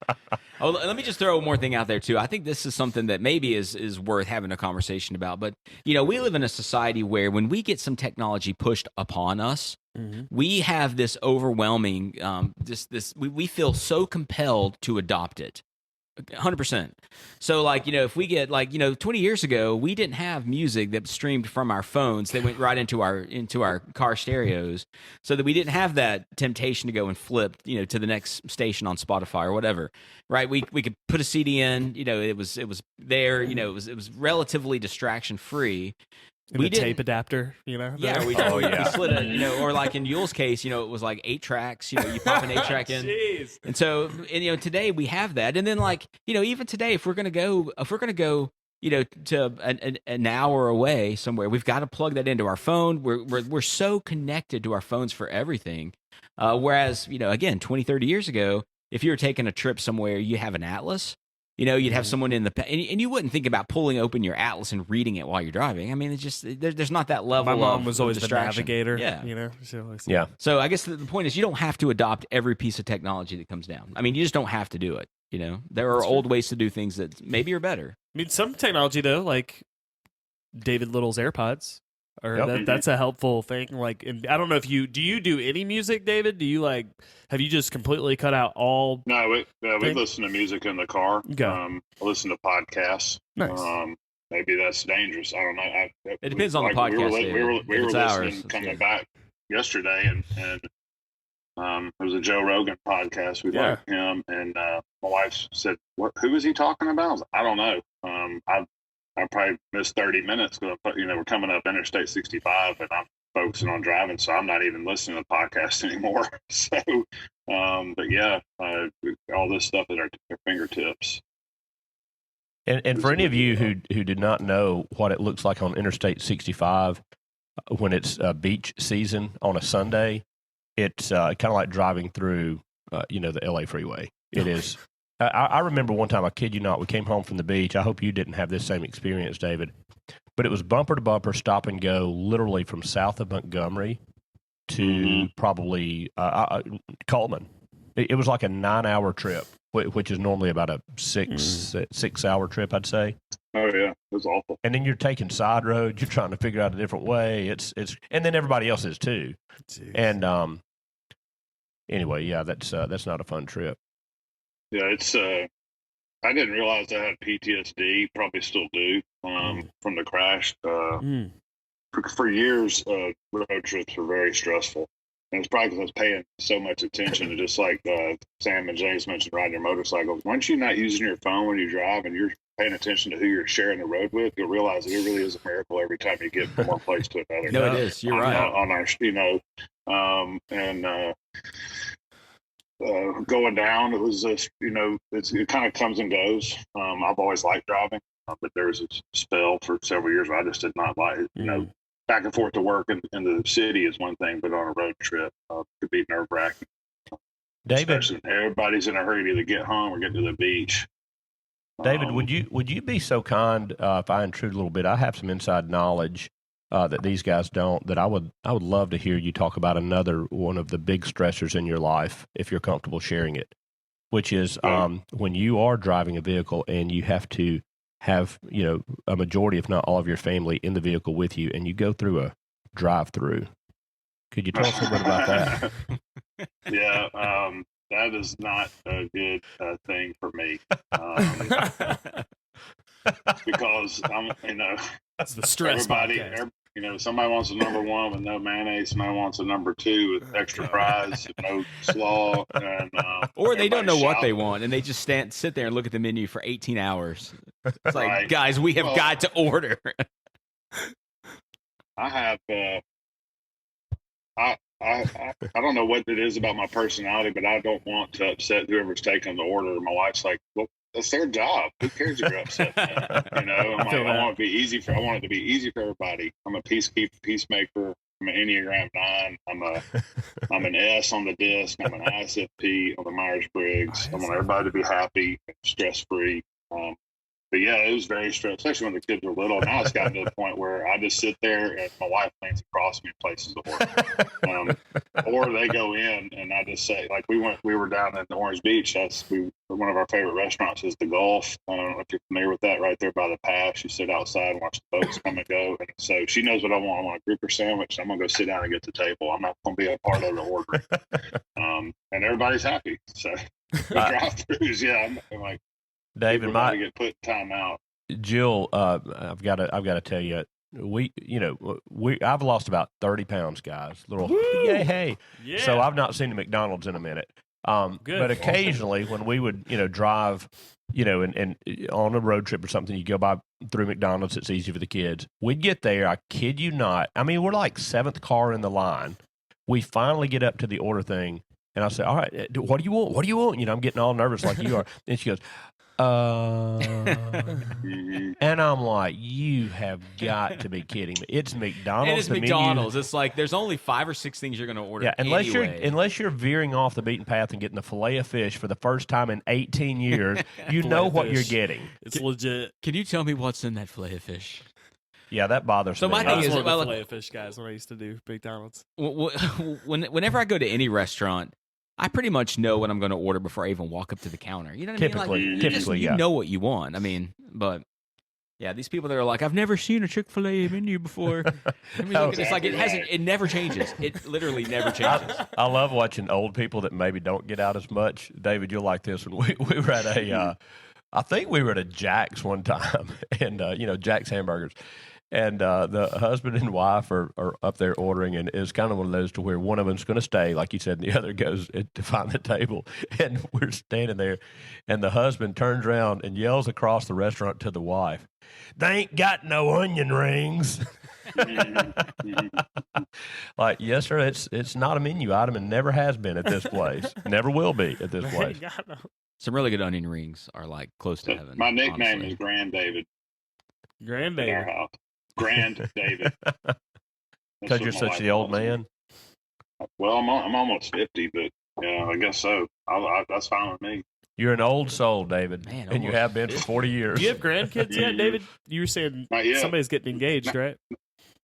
Oh, let me just throw one more thing out there too. I think this is something that maybe is worth having a conversation about. But we live in a society where when we get some technology pushed upon us, we have this overwhelming we feel so compelled to adopt it. 100%. So if we get 20 years ago, we didn't have music that streamed from our phones. They went right into our car stereos, so that we didn't have that temptation to go and flip, to the next station on Spotify or whatever. Right? We could put a CD in, it was there, it was relatively distraction free. We tape adapter, Yeah, we slid it, or like in Yule's case, it was like 8 tracks. You pop an 8-track in, Jeez. And so, today we have that, and then even today, if we're gonna go, to an hour away somewhere, we've got to plug that into our phone. We're so connected to our phones for everything. Whereas, again, 20, 30 years ago, if you were taking a trip somewhere, you have an atlas. You'd have someone in and you wouldn't think about pulling open your atlas and reading it while you're driving. I mean, it's just there's not that level. My mom was always the distraction. navigator. Yeah. So I guess the point is you don't have to adopt every piece of technology that comes down. I mean, you just don't have to do it. There are old ways to do things that maybe are better. I mean, some technology though, like David Little's AirPods. That's a helpful thing. And I don't know if you do any music, David? Do you have you just completely cut out all? No, we listen to music in the car. I listen to podcasts. Nice. Maybe that's dangerous. I don't know. It depends on the podcast. We were listening coming back yesterday, and it was a Joe Rogan podcast. We liked him, and my wife said, "Who is he talking about?" I was like, I don't know. I probably missed 30 minutes because we're coming up Interstate 65 and I'm focusing on driving, so I'm not even listening to podcasts anymore. So, all this stuff at our fingertips. And for any of you who did not know what it looks like on Interstate 65 when it's beach season on a Sunday, it's kind of like driving through the LA freeway. It is I remember one time, I kid you not, we came home from the beach. I hope you didn't have this same experience, David. But it was bumper to bumper, stop and go, literally from south of Montgomery to probably Coleman. It was like a 9-hour trip, which is normally about a 6-hour trip, I'd say. Oh yeah, it was awful. And then you're taking side roads. You're trying to figure out a different way. It's and then everybody else is too. Jeez. And anyway, yeah, that's not a fun trip. Yeah, it's. I didn't realize I had PTSD. Probably still do from the crash. For years, road trips were very stressful, and it's probably because I was paying so much attention to, just like Sam and James mentioned, riding your motorcycles. Once you're not using your phone when you drive and you're paying attention to who you're sharing the road with, you'll realize that it really is a miracle every time you get from one place to another. No, it is. You're right. On our, going down, it was just, it kind of comes and goes. I've always liked driving, but there was a spell for several years where I just did not like it. Back and forth to work in the city is one thing, but on a road trip, could be nerve-wracking. David, especially when everybody's in a hurry to either get home or get to the beach. David, would you be so kind if I intrude a little bit? I have some inside knowledge that these guys don't. That I would love to hear you talk about another one of the big stressors in your life, if you're comfortable sharing it, which is when you are driving a vehicle and you have to have a majority, if not all, of your family in the vehicle with you, and you go through a drive-through. Could you tell us a little bit about that? Yeah, that is not a good thing for me. Because that's the stress. Somebody wants a number one with no mayonnaise, somebody wants a number two with extra fries, no slaw, and or they don't know what they want, and they just sit there and look at the menu for 18 hours. It's like, right. Guys, we have got to order. I have. I don't know what it is about my personality, but I don't want to upset whoever's taking the order. My wife's like, well, that's their job. Who cares if you're upset? I want it to be easy I want it to be easy for everybody. I'm a peacemaker. I'm an Enneagram 9. I'm an S on the disc. I'm an ISFP on the Myers-Briggs. I want everybody to be happy and stress-free. But yeah, it was very stressful, especially when the kids were little. Now it's gotten to the point where I just sit there and my wife leans across me and places the order. Or they go in and I just say, like we were down in Orange Beach. One of our favorite restaurants is the Gulf. I don't know if you're familiar with that, right there by the pass. You sit outside and watch the boats come and go. And so she knows what I want. I want a grouper sandwich. I'm going to go sit down and get the table. I'm not going to be a part of the order. And everybody's happy. So the drive-thrus, yeah, I'm like, David, get put time out. Jill, I've got to tell you, I've lost about 30 pounds, guys. Yay, hey! Yeah. So I've not seen the McDonald's in a minute. But occasionally, when we would, drive, and on a road trip or something, you go by through McDonald's. It's easy for the kids. We'd get there. I kid you not. I mean, we're like 7th car in the line. We finally get up to the order thing, and I say, "All right, what do you want? What do you want?" I'm getting all nervous like you are. And she goes, and I'm like, you have got to be kidding me. It's McDonald's. And it's McDonald's. It's like there's only 5 or 6 things you're going to order. Yeah, unless you're veering off the beaten path and getting the fillet of fish for the first time in 18 years, you know what you're getting. It's legit. Can you tell me what's in that fillet of fish? Yeah, that bothers me. So my thing is, one of the fillet of fish guys when I used to do McDonald's. Whenever I go to any restaurant, I pretty much know what I'm going to order before I even walk up to the counter. You know what I mean? Typically, you know what you want. I mean, but yeah, these people that are like, I've never seen a Chick-fil-A menu before. I mean, look, it's like it never changes. It literally never changes. I love watching old people that maybe don't get out as much. David, you'll like this one. We were at I think we were at a Jack's one time, and Jack's Hamburgers. And the husband and wife are up there ordering, and it's kind of one of those to where one of them's going to stay, like you said, and the other goes to find the table. And we're standing there, and the husband turns around and yells across the restaurant to the wife, "They ain't got no onion rings." Like, yes, sir, it's not a menu item and never has been at this place. Never will be at this place. Some really good onion rings are like close to heaven. My nickname is Grand David. Grand David. In our house. Grand David. Because you're such the old man? Well, I'm almost 50, but yeah, I guess so. That's fine with me. You're an old soul, David, Man, and you almost have been for 40 years. Do you have grandkids yet, David? You were saying Not yet. somebody's getting engaged, right?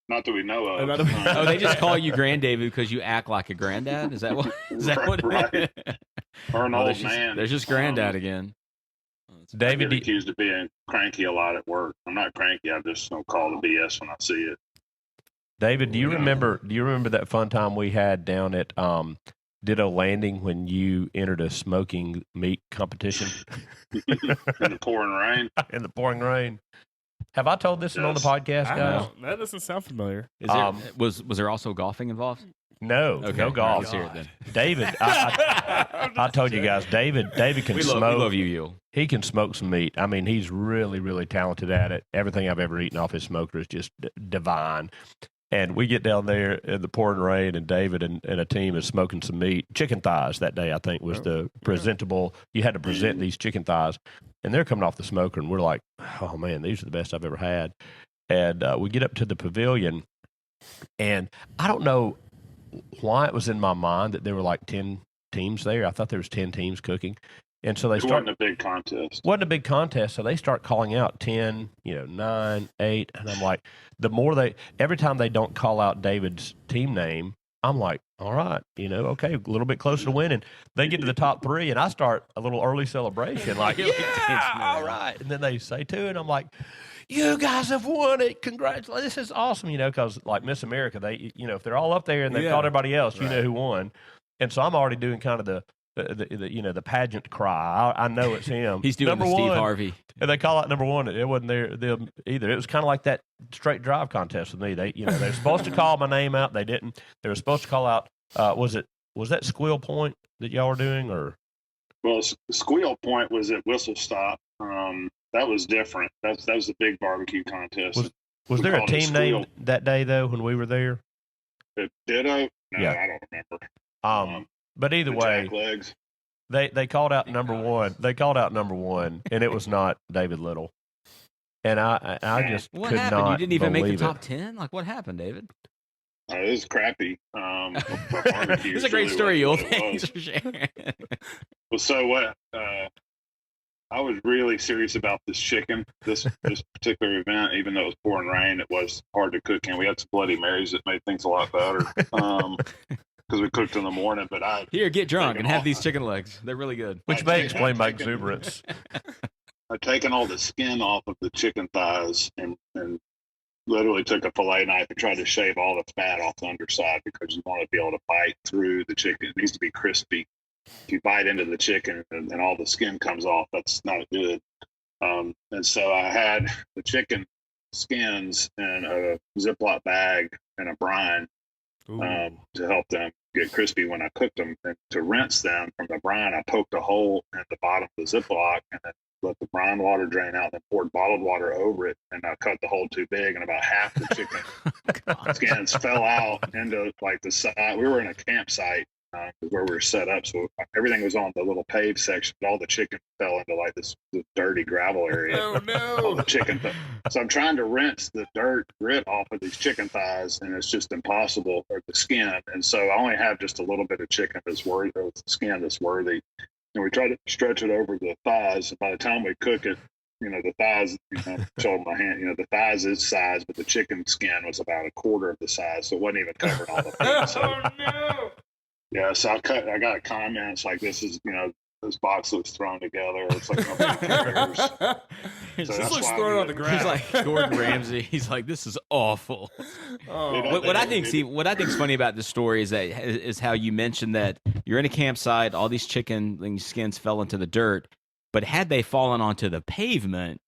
Not that we know of. Not that we- Oh, they just call you Granddavid because you act like a granddad? Is that what? Is that what? Right. Or an old there's man. Just, there's just granddad again. I David, get accused of being cranky a lot at work. I'm not cranky. I just don't call the BS when I see it. David, do you remember that fun time we had down at Ditto Landing when you entered a smoking meat competition In the pouring rain. in the pouring rain? Have I told this one on the Yes. podcast, I guys? don't know. That doesn't sound familiar. Is there, Um, was there also golfing involved? No, Okay, no all right, golf. let's hear it then. David, I told you guys, David can We smoke. love you, Yule. He can smoke some meat. I mean, he's really, really talented at it. Everything I've ever eaten off his smoker is just divine. And we get down there in the pouring rain, and David and a team is smoking some meat. Chicken thighs that day, I think, was the presentable. You had to present these chicken thighs. And they're coming off the smoker, and we're like, oh, man, these are the best I've ever had. And we get up to the pavilion, and I don't know why it was in my mind that there were like 10 teams there. I thought there was 10 teams cooking. And so they It start. wasn't a big contest. Wasn't a big contest, so they start calling out 10, 9, 8, and I'm like, every time they don't call out David's team name, I'm like, all right, okay, a little bit closer to winning. They get to the top 3, and I start a little early celebration, like, yeah, all right. And then they say 2, and I'm like, you guys have won it. Congratulations. This is awesome, because like Miss America, they, if they're all up there and they've called everybody else, you know who won. And so I'm already doing kind of the pageant cry. I know it's him. He's doing number the Steve one. Harvey. And they call out number 1. It wasn't them either. It was kind of like that straight drive contest with me. They're supposed to call my name out. They didn't. They were supposed to call out. Was that Squeal Point that y'all were doing, or? Well, Squeal Point was at Whistle Stop. That was different. That was the big barbecue contest. Was We there a called it team Squeal. named that day though when we were there? Ditto? No, Yeah. I don't remember. But either The way, jack legs. they called out number 1. They called out number 1, and it was not David Little. And I just What could happened? not You didn't even make the believe top it. 10? Like, what happened, David? It was crappy. For barbecue, It's a great really story, Yule. wasn't what it Thanks was. for sharing. Well, so what? I was really serious about this chicken, this particular event, even though it was pouring rain. It was hard to cook in. We had some Bloody Marys that made things a lot better because we cooked in the morning. But Here, get drunk Taking and have all- these chicken legs. They're really good. Which I'd may take- explain my I'd take it. exuberance. I'd taken all the skin off of the chicken thighs and literally took a fillet knife and tried to shave all the fat off the underside because you want to be able to bite through the chicken. It needs to be crispy. If you bite into the chicken and all the skin comes off, that's not good. And so I had the chicken skins in a Ziploc bag and a brine to help them get crispy when I cooked them. And to rinse them from the brine, I poked a hole in the bottom of the Ziploc and then let the brine water drain out, then poured bottled water over it, and I cut the hole too big, and about half the chicken skins fell out into like the side. We were in a campsite where we were set up, so everything was on the little paved section, but all the chicken fell into like this dirty gravel area. Oh All no! the chicken. So I'm trying to rinse the grit off of these chicken thighs, and it's just impossible, or the skin. And so I only have just a little bit of chicken that's worthy, or skin that's worthy. And we try to stretch it over the thighs. And by the time we cook it, the thighs, showing my hand, the thighs is size, but the chicken skin was about a quarter of the size, so it wasn't even covering all the meat. So, Oh no! yeah, so I got comments like, this is, this box looks thrown together. It's like nobody cares. So This that's looks why thrown we- on the ground. He's like Gordon Ramsay. He's like, this is awful. Oh. What I think's funny about this story is how you mentioned that you're in a campsite, all these chicken skins fell into the dirt, but had they fallen onto the pavement,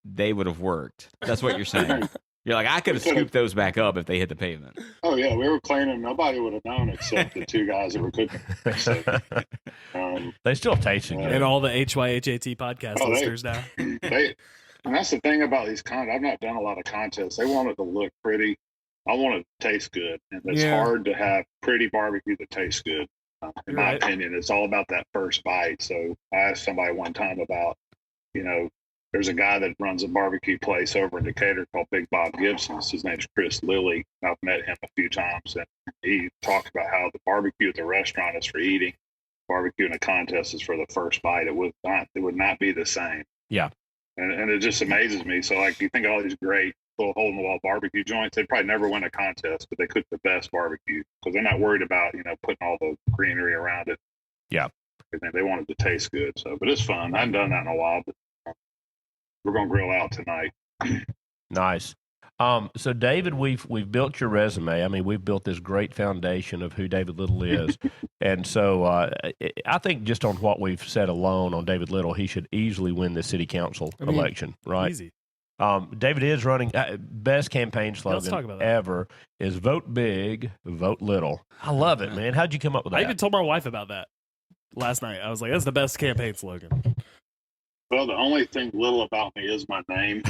they would have worked. That's what you're saying. You're like, I could have scooped those back up if they hit the pavement. Oh yeah, we were cleaning. Nobody would have known except the two guys that were cooking. So, They still tasting good. And all the HYHAT podcast Oh, listeners now. and that's the thing about these I've not done a lot of contests. They want it to look pretty. I want it to taste good, and it's hard to have pretty barbecue that tastes good. In my opinion, it's all about that first bite. So I asked somebody one time about, there's a guy that runs a barbecue place over in Decatur called Big Bob Gibson's. His name's Chris Lilly. I've met him a few times, and he talked about how the barbecue at the restaurant is for eating, barbecue in a contest is for the first bite. It would not be the same. Yeah. And it just amazes me. So like you think of all these great little hole in the wall barbecue joints, they probably never win a contest, but they cook the best barbecue because they're not worried about, putting all the greenery around it. Yeah. They want it to taste good. So, but it's fun. I haven't done that in a while, but we're going to grill out tonight. Nice. So David, we've built your resume. I mean, we've built this great foundation of who David Little is. And so I think just on what we've said alone on David Little, he should easily win the city council election, right? Easy. David is running, best campaign slogan ever is vote big, vote little. I love it, man. How'd you come up with that? I even told my wife about that last night. I was like, that's the best campaign slogan. Well, the only thing little about me is my name,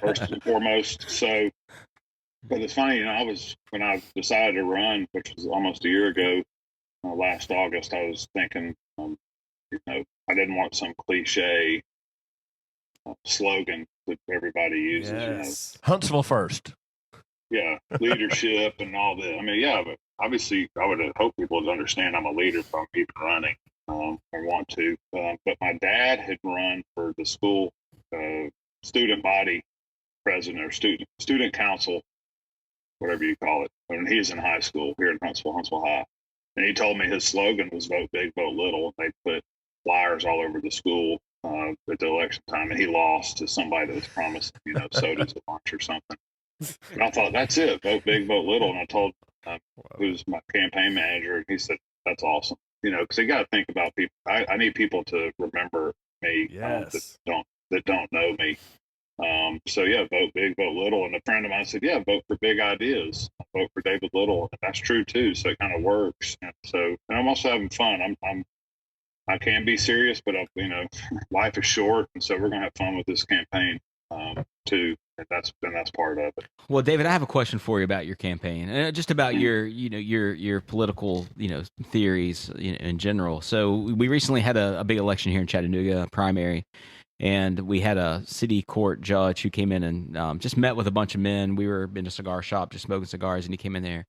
first and foremost. So, but it's funny, when I decided to run, which was almost a year ago, last August, I was thinking, I didn't want some cliche slogan that everybody uses. Yes. Huntsville first. Yeah, leadership and all that. I mean, yeah, but obviously, I would hope people would understand I'm a leader if I'm even running. I want to, but my dad had run for the school student body president or student council, whatever you call it, when he was in high school here in Huntsville High. And he told me his slogan was vote big, vote little. They put flyers all over the school at the election time, and he lost to somebody that was promised, sodas at lunch or something. And I thought, that's it, vote big, vote little. And I told who's my campaign manager, and he said, that's awesome. Because you got to think about people. I need people to remember me that don't know me. So yeah, vote big, vote little. And a friend of mine said, yeah, vote for big ideas. Vote for David Little, and that's true too. So it kind of works. And so, and I'm also having fun. I can be serious, but life is short, and so we're gonna have fun with this campaign too. And that's part of it. Well, David, I have a question for you about your campaign, and just about your political theories in general. So we recently had a big election here in Chattanooga, a primary, and we had a city court judge who came in and just met with a bunch of men. We were in a cigar shop just smoking cigars, and he came in there.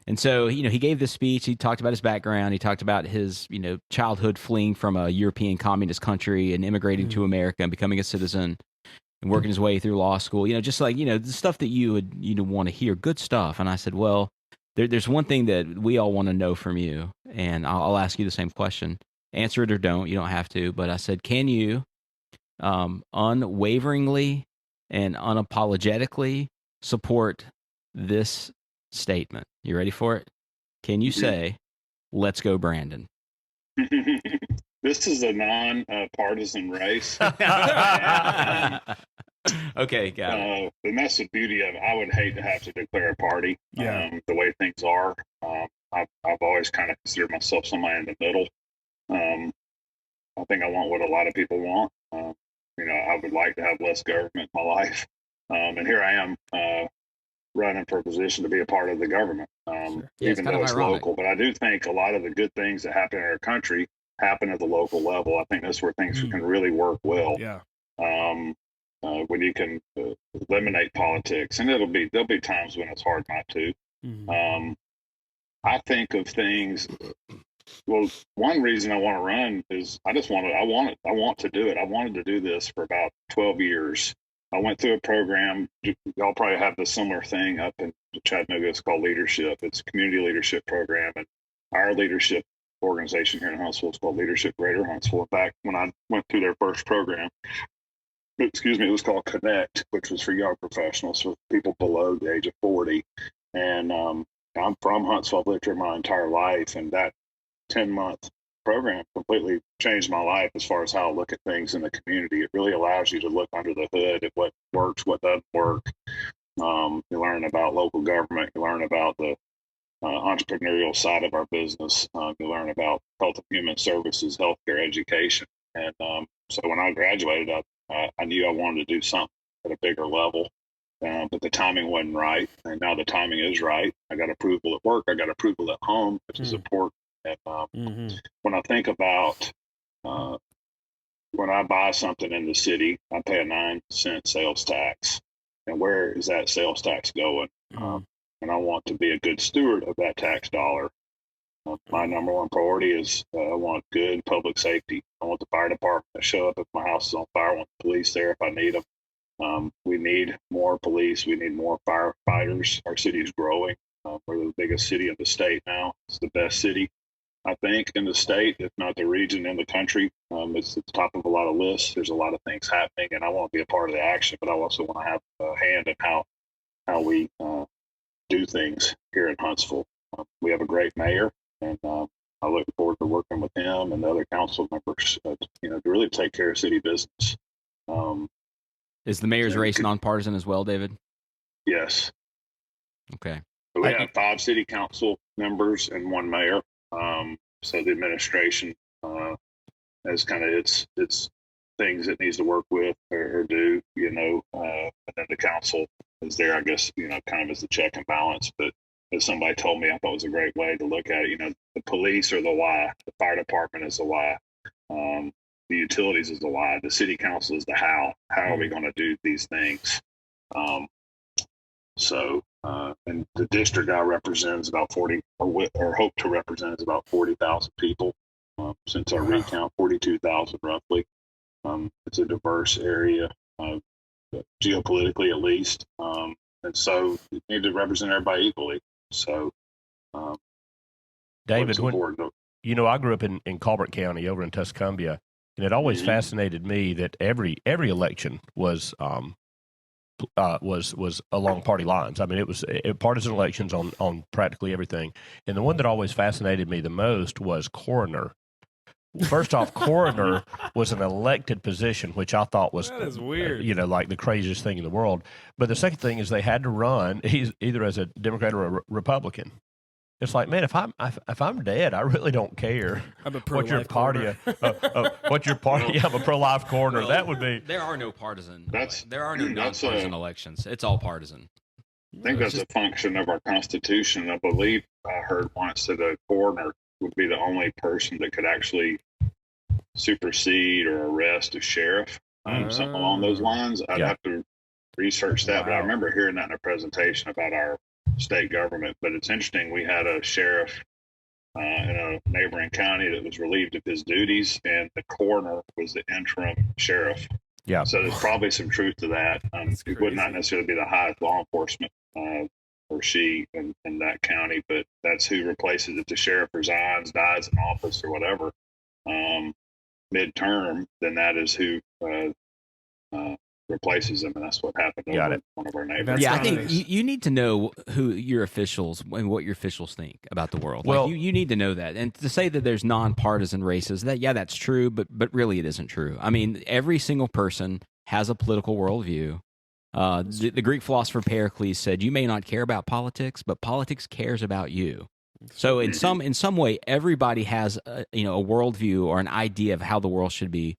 And so, he gave this speech. He talked about his background. He talked about his, childhood fleeing from a European communist country and immigrating to America and becoming a citizen and working his way through law school, just like, the stuff that you would want to hear, good stuff. And I said, well, there's one thing that we all want to know from you, and I'll ask you the same question. Answer it or don't. You don't have to. But I said, can you unwaveringly and unapologetically support this statement? You ready for it? Can you say, let's go, Brandon? This is a non-partisan race. Okay, got it. And that's the beauty of it. I would hate to have to declare a party the way things are. I've always kind of considered myself somebody in the middle. I think I want what a lot of people want. I would like to have less government in my life. And here I am running for a position to be a part of the government, even though it's local. But I do think a lot of the good things that happen in our country happen at the local level. I think that's where things can really work well. Yeah. When you can eliminate politics, and there'll be times when it's hard not to. I think of things. Well, one reason I want to run is I want to do it. I wanted to do this for about 12 years. I went through a program. Y'all probably have the similar thing up in Chattanooga. It's called Leadership. It's a community leadership program, and our leadership organization here in Huntsville is called Leadership Greater Huntsville. In fact, when I went through their first program, it was called Connect, which was for young professionals, for people below the age of 40. And I'm from Huntsville. I've lived here my entire life, and that 10-month program completely changed my life as far as how I look at things in the community. It really allows you to look under the hood at what works, what doesn't work. You learn about local government. You learn about the entrepreneurial side of our business. You learn about health and human services, healthcare, education. And so when I graduated, I knew I wanted to do something at a bigger level. But the timing wasn't right. And now the timing is right. I got approval at work. I got approval at home, which is important. And when I think about when I buy something in the city, I pay a 9-cent sales tax. And where is that sales tax going? And I want to be a good steward of that tax dollar. My number one priority is I want good public safety. I want the fire department to show up if my house is on fire. I want the police there if I need them. We need more police. We need more firefighters. Our city is growing. We're the biggest city in the state now. It's the best city, I think, in the state, if not the region, in the country. It's at the top of a lot of lists. There's a lot of things happening, and I want to be a part of the action, but I also want to have a hand in how we do things here in Huntsville. We have a great mayor, and I look forward to working with him and the other council members, to really take care of city business. Is the mayor's race nonpartisan as well, David? Yes. Okay. So we have 5 city council members and 1 mayor. So the administration has kind of its things it needs to work with or do, and then the council is there, I guess, kind of as the check and balance. But as somebody told me, I thought it was a great way to look at it. The police are the why, the fire department is the why, the utilities is the why, the city council is the how. How are we going to do these things? And the district I represent is about 40, or hope to represent is about 40,000 people. Since our recount, 42,000 roughly. It's a diverse area, geopolitically at least. And so you need to represent everybody equally. So, David, I grew up in Colbert County over in Tuscumbia, and it always fascinated me that every election was along party lines. I mean, it was partisan elections on practically everything. And the one that always fascinated me the most was coroner. First off, coroner was an elected position, which I thought was that is weird. Like the craziest thing in the world. But the second thing is they had to run either as a Democrat or a Republican. It's like, man, if I'm dead, I really don't care what your party. What your party? I'm a pro-life coroner. That would be. There are no partisan. There are no nonpartisan elections. It's all partisan. I think that's a function of our Constitution. I believe I heard once that a coroner would be the only person that could actually supersede or arrest a sheriff, something along those lines. I'd have to research that, but I remember hearing that in a presentation about our state government. But it's interesting, we had a sheriff in a neighboring county that was relieved of his duties, and the coroner was the interim sheriff. Yeah. So there's probably some truth to that. It would not necessarily be the highest law enforcement or she in that county, but that's who replaces if the sheriff resigns, dies in office or whatever, midterm, then that is who replaces them, and that's what happened over one of our neighbors. I think you need to know who your officials and what your officials think about the world. Well, you need to know that, and to say that there's nonpartisan races, that's true, but really it isn't true. I mean, every single person has a political worldview. The Greek philosopher Pericles said, "You may not care about politics, but politics cares about you." So in some way, everybody has a worldview or an idea of how the world should be,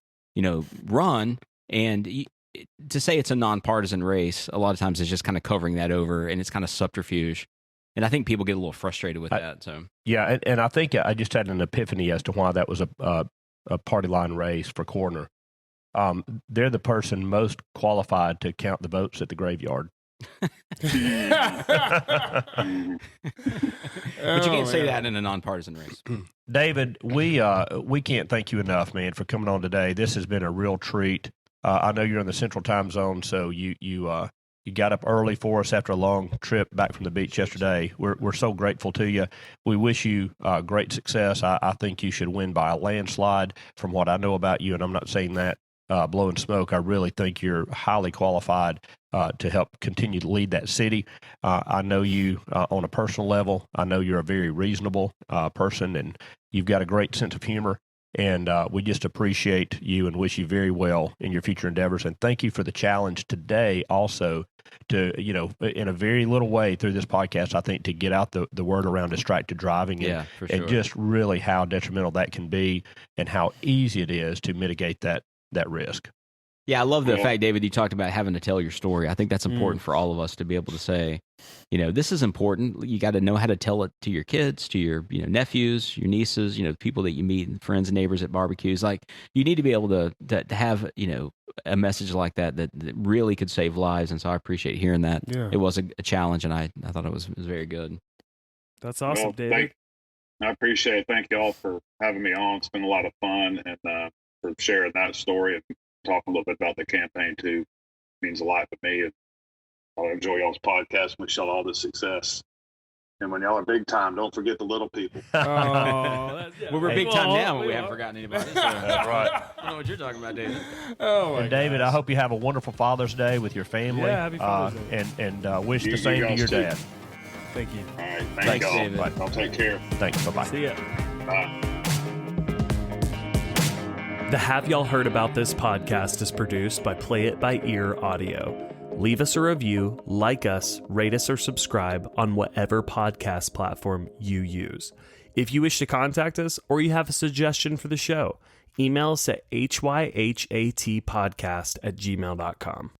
run. And to say it's a nonpartisan race, a lot of times is just kind of covering that over, and it's kind of subterfuge. And I think people get a little frustrated with that. So and I think I just had an epiphany as to why that was a party line race for coroner. They're the person most qualified to count the votes at the graveyard. But you can't say that in a nonpartisan race. David, we can't thank you enough, man, for coming on today. This has been a real treat. I know you're in the Central Time Zone, so you got up early for us after a long trip back from the beach yesterday. We're so grateful to you. We wish you great success. I think you should win by a landslide from what I know about you, and I'm not saying that blowing smoke. I really think you're highly qualified to help continue to lead that city. I know you on a personal level. I know you're a very reasonable person, and you've got a great sense of humor. And we just appreciate you and wish you very well in your future endeavors. And thank you for the challenge today also to, in a very little way through this podcast, I think, to get out the word around distracted driving and just really how detrimental that can be and how easy it is to mitigate that risk. Yeah, I love the fact, David, you talked about having to tell your story. I think that's important for all of us to be able to say, this is important. You got to know how to tell it to your kids, to your nephews, your nieces, people that you meet, friends and neighbors at barbecues. Like, you need to be able to have, a message like that really could save lives. And so I appreciate hearing that. Yeah. It was a challenge, and I thought it was very good. That's awesome, David. I appreciate it. Thank you all for having me on. It's been a lot of fun, and for sharing that story and talking a little bit about the campaign too. It means a lot to me. And I enjoy y'all's podcast. Wish y'all all the success. And when y'all are big time, don't forget the little people. Well, we're big time now, but we haven't forgotten anybody. So. That's right. I don't know what you're talking about, David. Oh, my And David, gosh. I hope you have a wonderful Father's Day with your family. Yeah, happy Father's Day. And wish You the same to guys your too. dad. Thank you. All right. Thanks, Thank y'all. David. Y'all take care. Thanks. Bye-bye. See ya. Bye. The Have Y'all Heard About This podcast is produced by Play It By Ear Audio. Leave us a review, like us, rate us, or subscribe on whatever podcast platform you use. If you wish to contact us or you have a suggestion for the show, email us at hyhatpodcast@gmail.com.